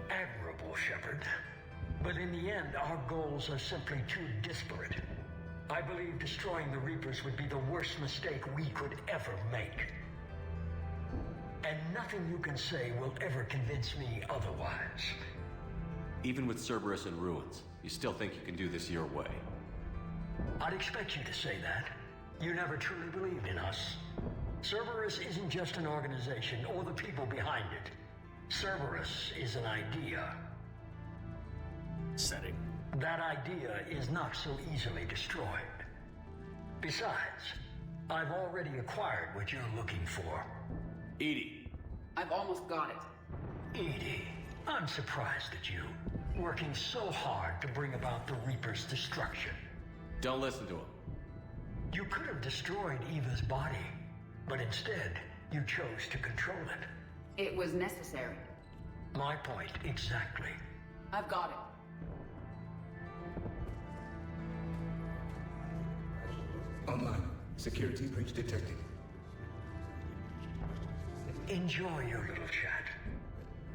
R: admirable, Shepard. But in the end, our goals are simply too disparate. I believe destroying the Reapers would be the worst mistake we could ever make. And nothing you can say will ever convince me otherwise.
O: Even with Cerberus in ruins, you still think you can do this your way?
R: I'd expect you to say that. You never truly believed in us. Cerberus isn't just an organization or the people behind it. Cerberus is an idea.
A: Setting.
R: That idea is not so easily destroyed. Besides, I've already acquired what you're looking for.
O: EDI.
N: I've almost got it.
R: EDI, I'm surprised at you. Working so hard to bring about the Reaper's destruction.
O: Don't listen to him.
R: You could have destroyed Eva's body, but instead, you chose to control it.
N: It was necessary.
R: My point, exactly.
N: I've got it.
G: Online. Security breach detected.
R: Enjoy your little chat,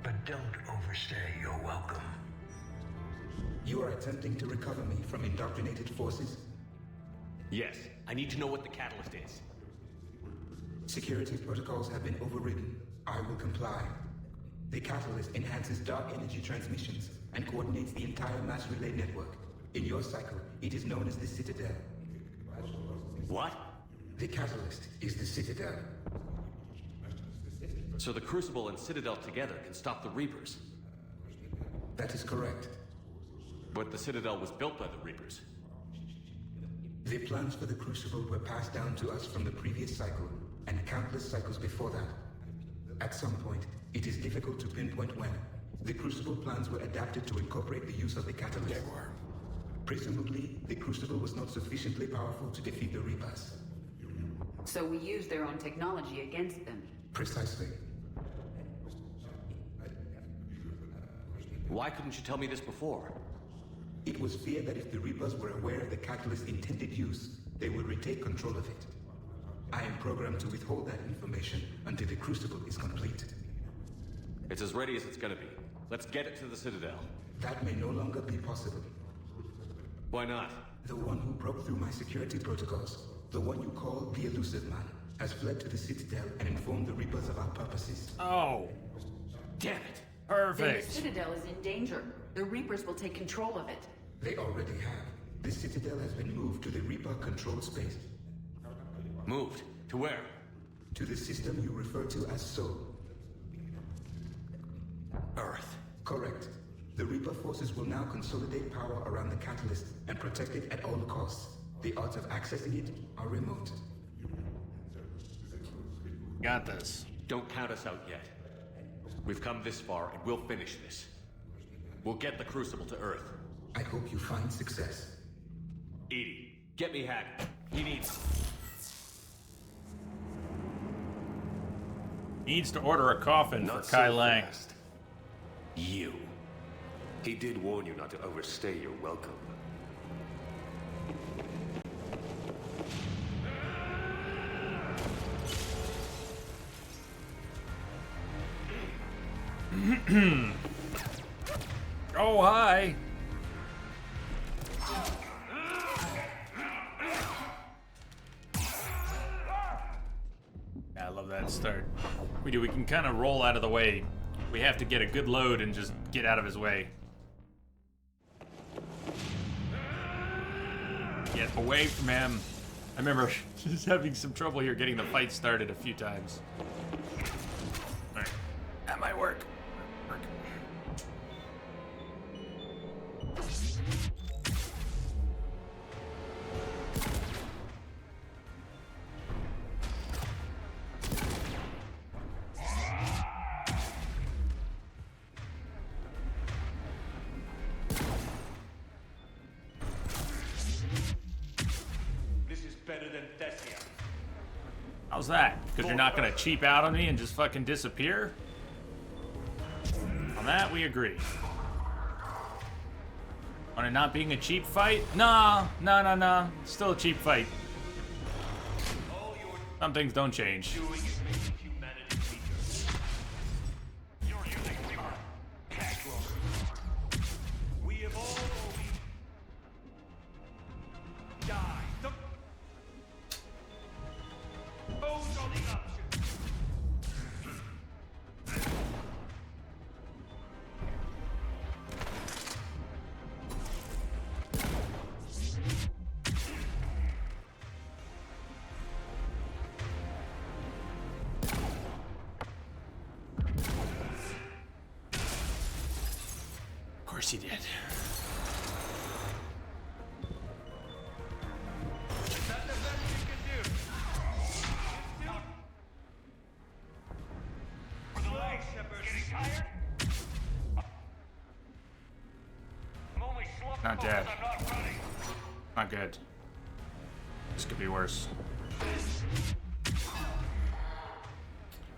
R: but don't overstay your welcome.
G: You are attempting to recover me from indoctrinated forces?
O: Yes, I need to know what the catalyst is.
G: Security protocols have been overridden. I will comply. The catalyst enhances dark energy transmissions and coordinates the entire mass relay network. In your cycle, it is known as the Citadel.
O: What?
G: The catalyst is the Citadel.
O: So the Crucible and Citadel together can stop the Reapers?
G: That is correct.
O: But the Citadel was built by the Reapers.
G: The plans for the Crucible were passed down to us from the previous cycle, and countless cycles before that. At some point, it is difficult to pinpoint when, the Crucible plans were adapted to incorporate the use of the catalyst. Presumably, the Crucible was not sufficiently powerful to defeat the Reapers.
N: So we used their own technology against them.
G: Precisely.
O: Why couldn't you tell me this before?
G: It was feared that if the Reapers were aware of the catalyst's intended use, they would retake control of it. I am programmed to withhold that information until the Crucible is complete.
O: It's as ready as it's gonna be. Let's get it to the Citadel.
G: That may no longer be possible.
O: Why not?
G: The one who broke through my security protocols, the one you call the Illusive Man, has fled to the Citadel and informed the Reapers of our purposes.
A: Oh.
O: Damn it.
A: Perfect.
N: The Citadel is in danger. The Reapers will take control of it.
G: They already have. The Citadel has been moved to the Reaper-controlled space.
O: Moved? To where?
G: To the system you refer to as Soul.
O: Earth.
G: Correct. The Reaper forces will now consolidate power around the catalyst and protect it at all costs. The odds of accessing it are remote.
A: Got this.
O: Don't count us out yet. We've come this far and we'll finish this. We'll get the Crucible to Earth.
G: I hope you find success.
O: EDI, get me Hack. He needs
A: to order a coffin for Kai Lang.
O: You.
T: He did warn you not to overstay your welcome.
A: Oh, hi. I love that start. We can kind of roll out of the way. We have to get a good load and just get out of his way. Get away from him. I remember just having some trouble here getting the fight started a few times. Alright, that might work. How's that? Because you're not gonna cheap out on me and just fucking disappear? On that, we agree. On it not being a cheap fight? Nah. Still a cheap fight. Some things don't change. Of course he did. Not dead. Not good. This could be worse.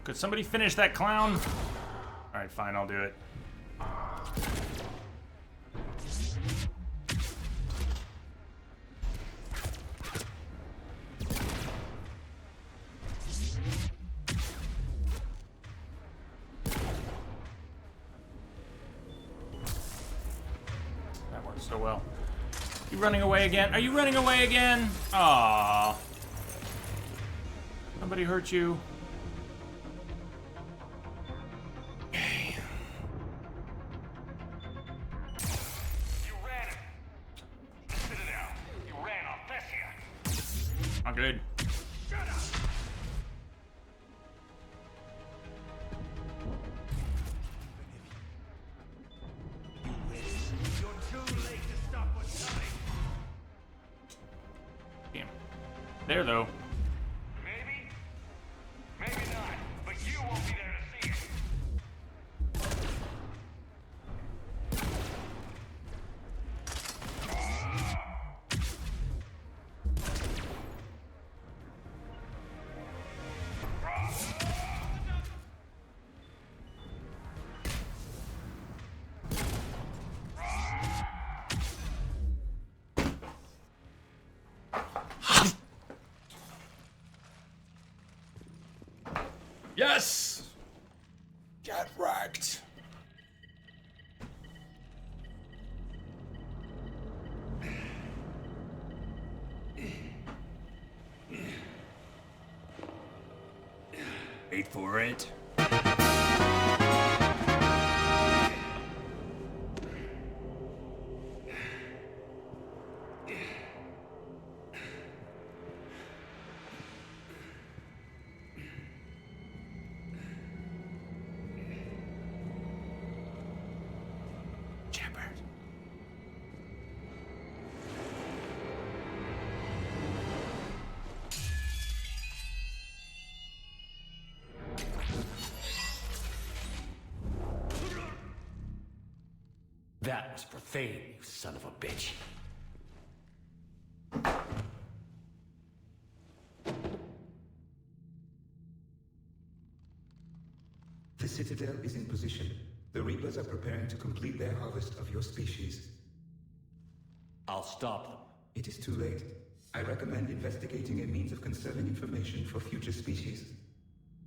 A: Could somebody finish that clown? Alright, fine, I'll do it. so well. You running away again? Are you running away again? Aww. Somebody hurt you. Okay.
S: You ran it. The Citadel. You ran off Thessia.
A: Not good.
S: Shut up. You're too late to stop what's coming.
A: Damn. There though.
S: Maybe. Maybe not. But you won't be there to see it.
A: Yes! Get wrecked. Wait for it.
O: That was for Thane, you son of a bitch.
G: The Citadel is in position. The Reapers are preparing to complete their harvest of your species.
O: I'll stop them.
G: It is too late. I recommend investigating a means of conserving information for future species.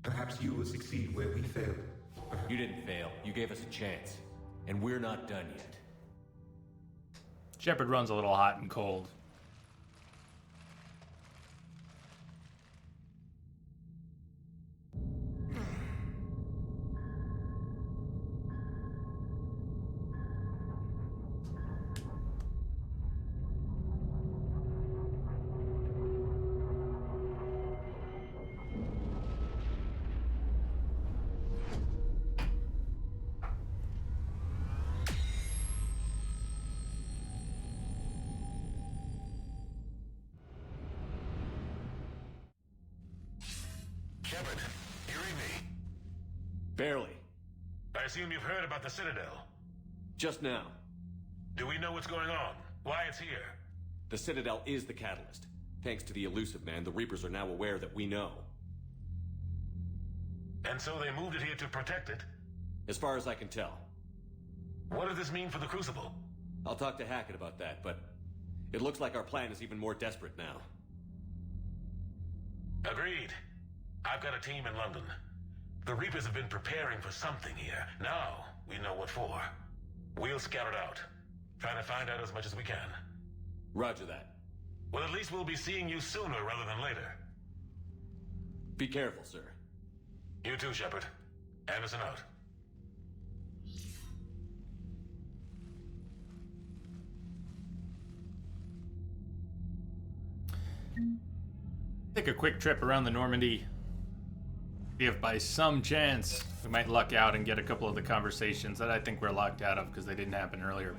G: Perhaps you will succeed where we failed.
O: You didn't fail. You gave us a chance. And we're not done yet.
A: Shepard runs a little hot and cold.
K: Shepard, you read me?
O: Barely.
K: I assume you've heard about the Citadel.
O: Just now.
K: Do we know what's going on? Why it's here?
O: The Citadel is the catalyst. Thanks to the Illusive Man, the Reapers are now aware that we know.
K: And so they moved it here to protect it?
O: As far as I can tell.
K: What does this mean for the Crucible?
O: I'll talk to Hackett about that, but it looks like our plan is even more desperate now.
K: Agreed. I've got a team in London. The Reapers have been preparing for something here. Now, we know what for. We'll scout it out. Try to find out as much as we can.
O: Roger that.
K: Well, at least we'll be seeing you sooner rather than later.
O: Be careful, sir.
K: You too, Shepard. Anderson out.
A: Take a quick trip around the Normandy. See if by some chance we might luck out and get a couple of the conversations that I think we're locked out of because they didn't happen earlier.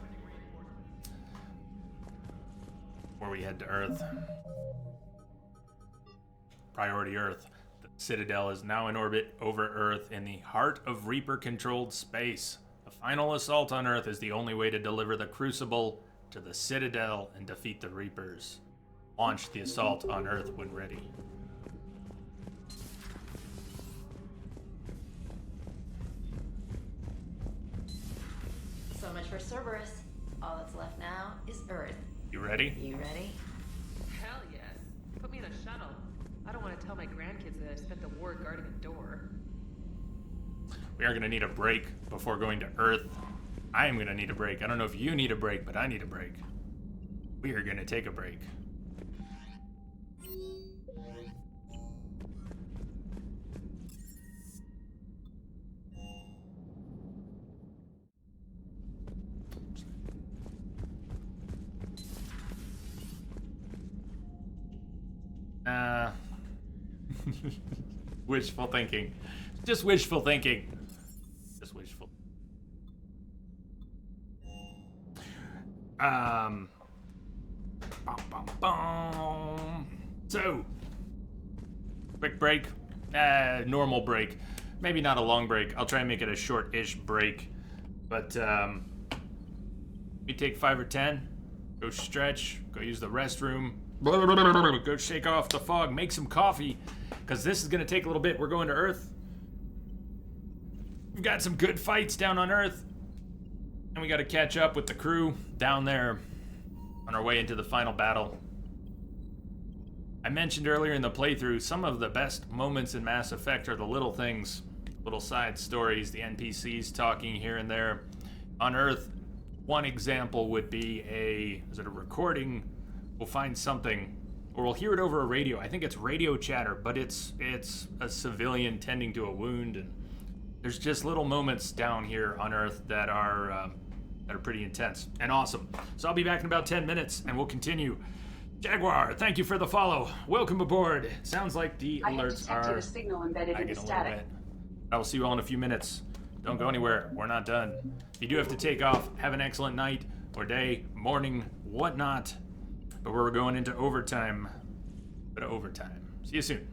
A: Before we head to Earth. Priority Earth. The Citadel is now in orbit over Earth in the heart of Reaper-controlled space. The final assault on Earth is the only way to deliver the Crucible to the Citadel and defeat the Reapers. Launch the assault on Earth when ready.
U: So much for Cerberus. All that's left now is Earth.
A: You ready?
U: You ready?
V: Hell yes. Put me in a shuttle. I don't want to tell my grandkids that I spent the war guarding a door.
A: We are going to need a break before going to Earth. I am gonna need a break. I don't know if you need a break, but I need a break. We are gonna take a break. Wishful thinking. Just wishful thinking. Just wishful. Bum, bum, bum. So, quick break. Normal break. Maybe not a long break. I'll try and make it a short-ish break. But, we take 5 or 10. Go stretch. Go use the restroom. Go shake off the fog. Make some coffee. Because this is going to take a little bit. We're going to Earth. We've got some good fights down on Earth. And we got to catch up with the crew down there on our way into the final battle. I mentioned earlier in the playthrough, some of the best moments in Mass Effect are the little things, little side stories, the NPCs talking here and there. On Earth, one example would be a recording? We'll find something, or we'll hear it over a radio. I think it's radio chatter, but it's a civilian tending to a wound, and there's just little moments down here on Earth that are pretty intense and awesome. So I'll be back in about 10 minutes, and we'll continue. Jaguar, thank you for the follow. Welcome aboard. Sounds like the alerts are.
N: A signal embedded in the static.
A: I will see you all in a few minutes. Don't go anywhere. We're not done. If you do have to take off, have an excellent night or day, morning, whatnot. But we're going into overtime. See you soon.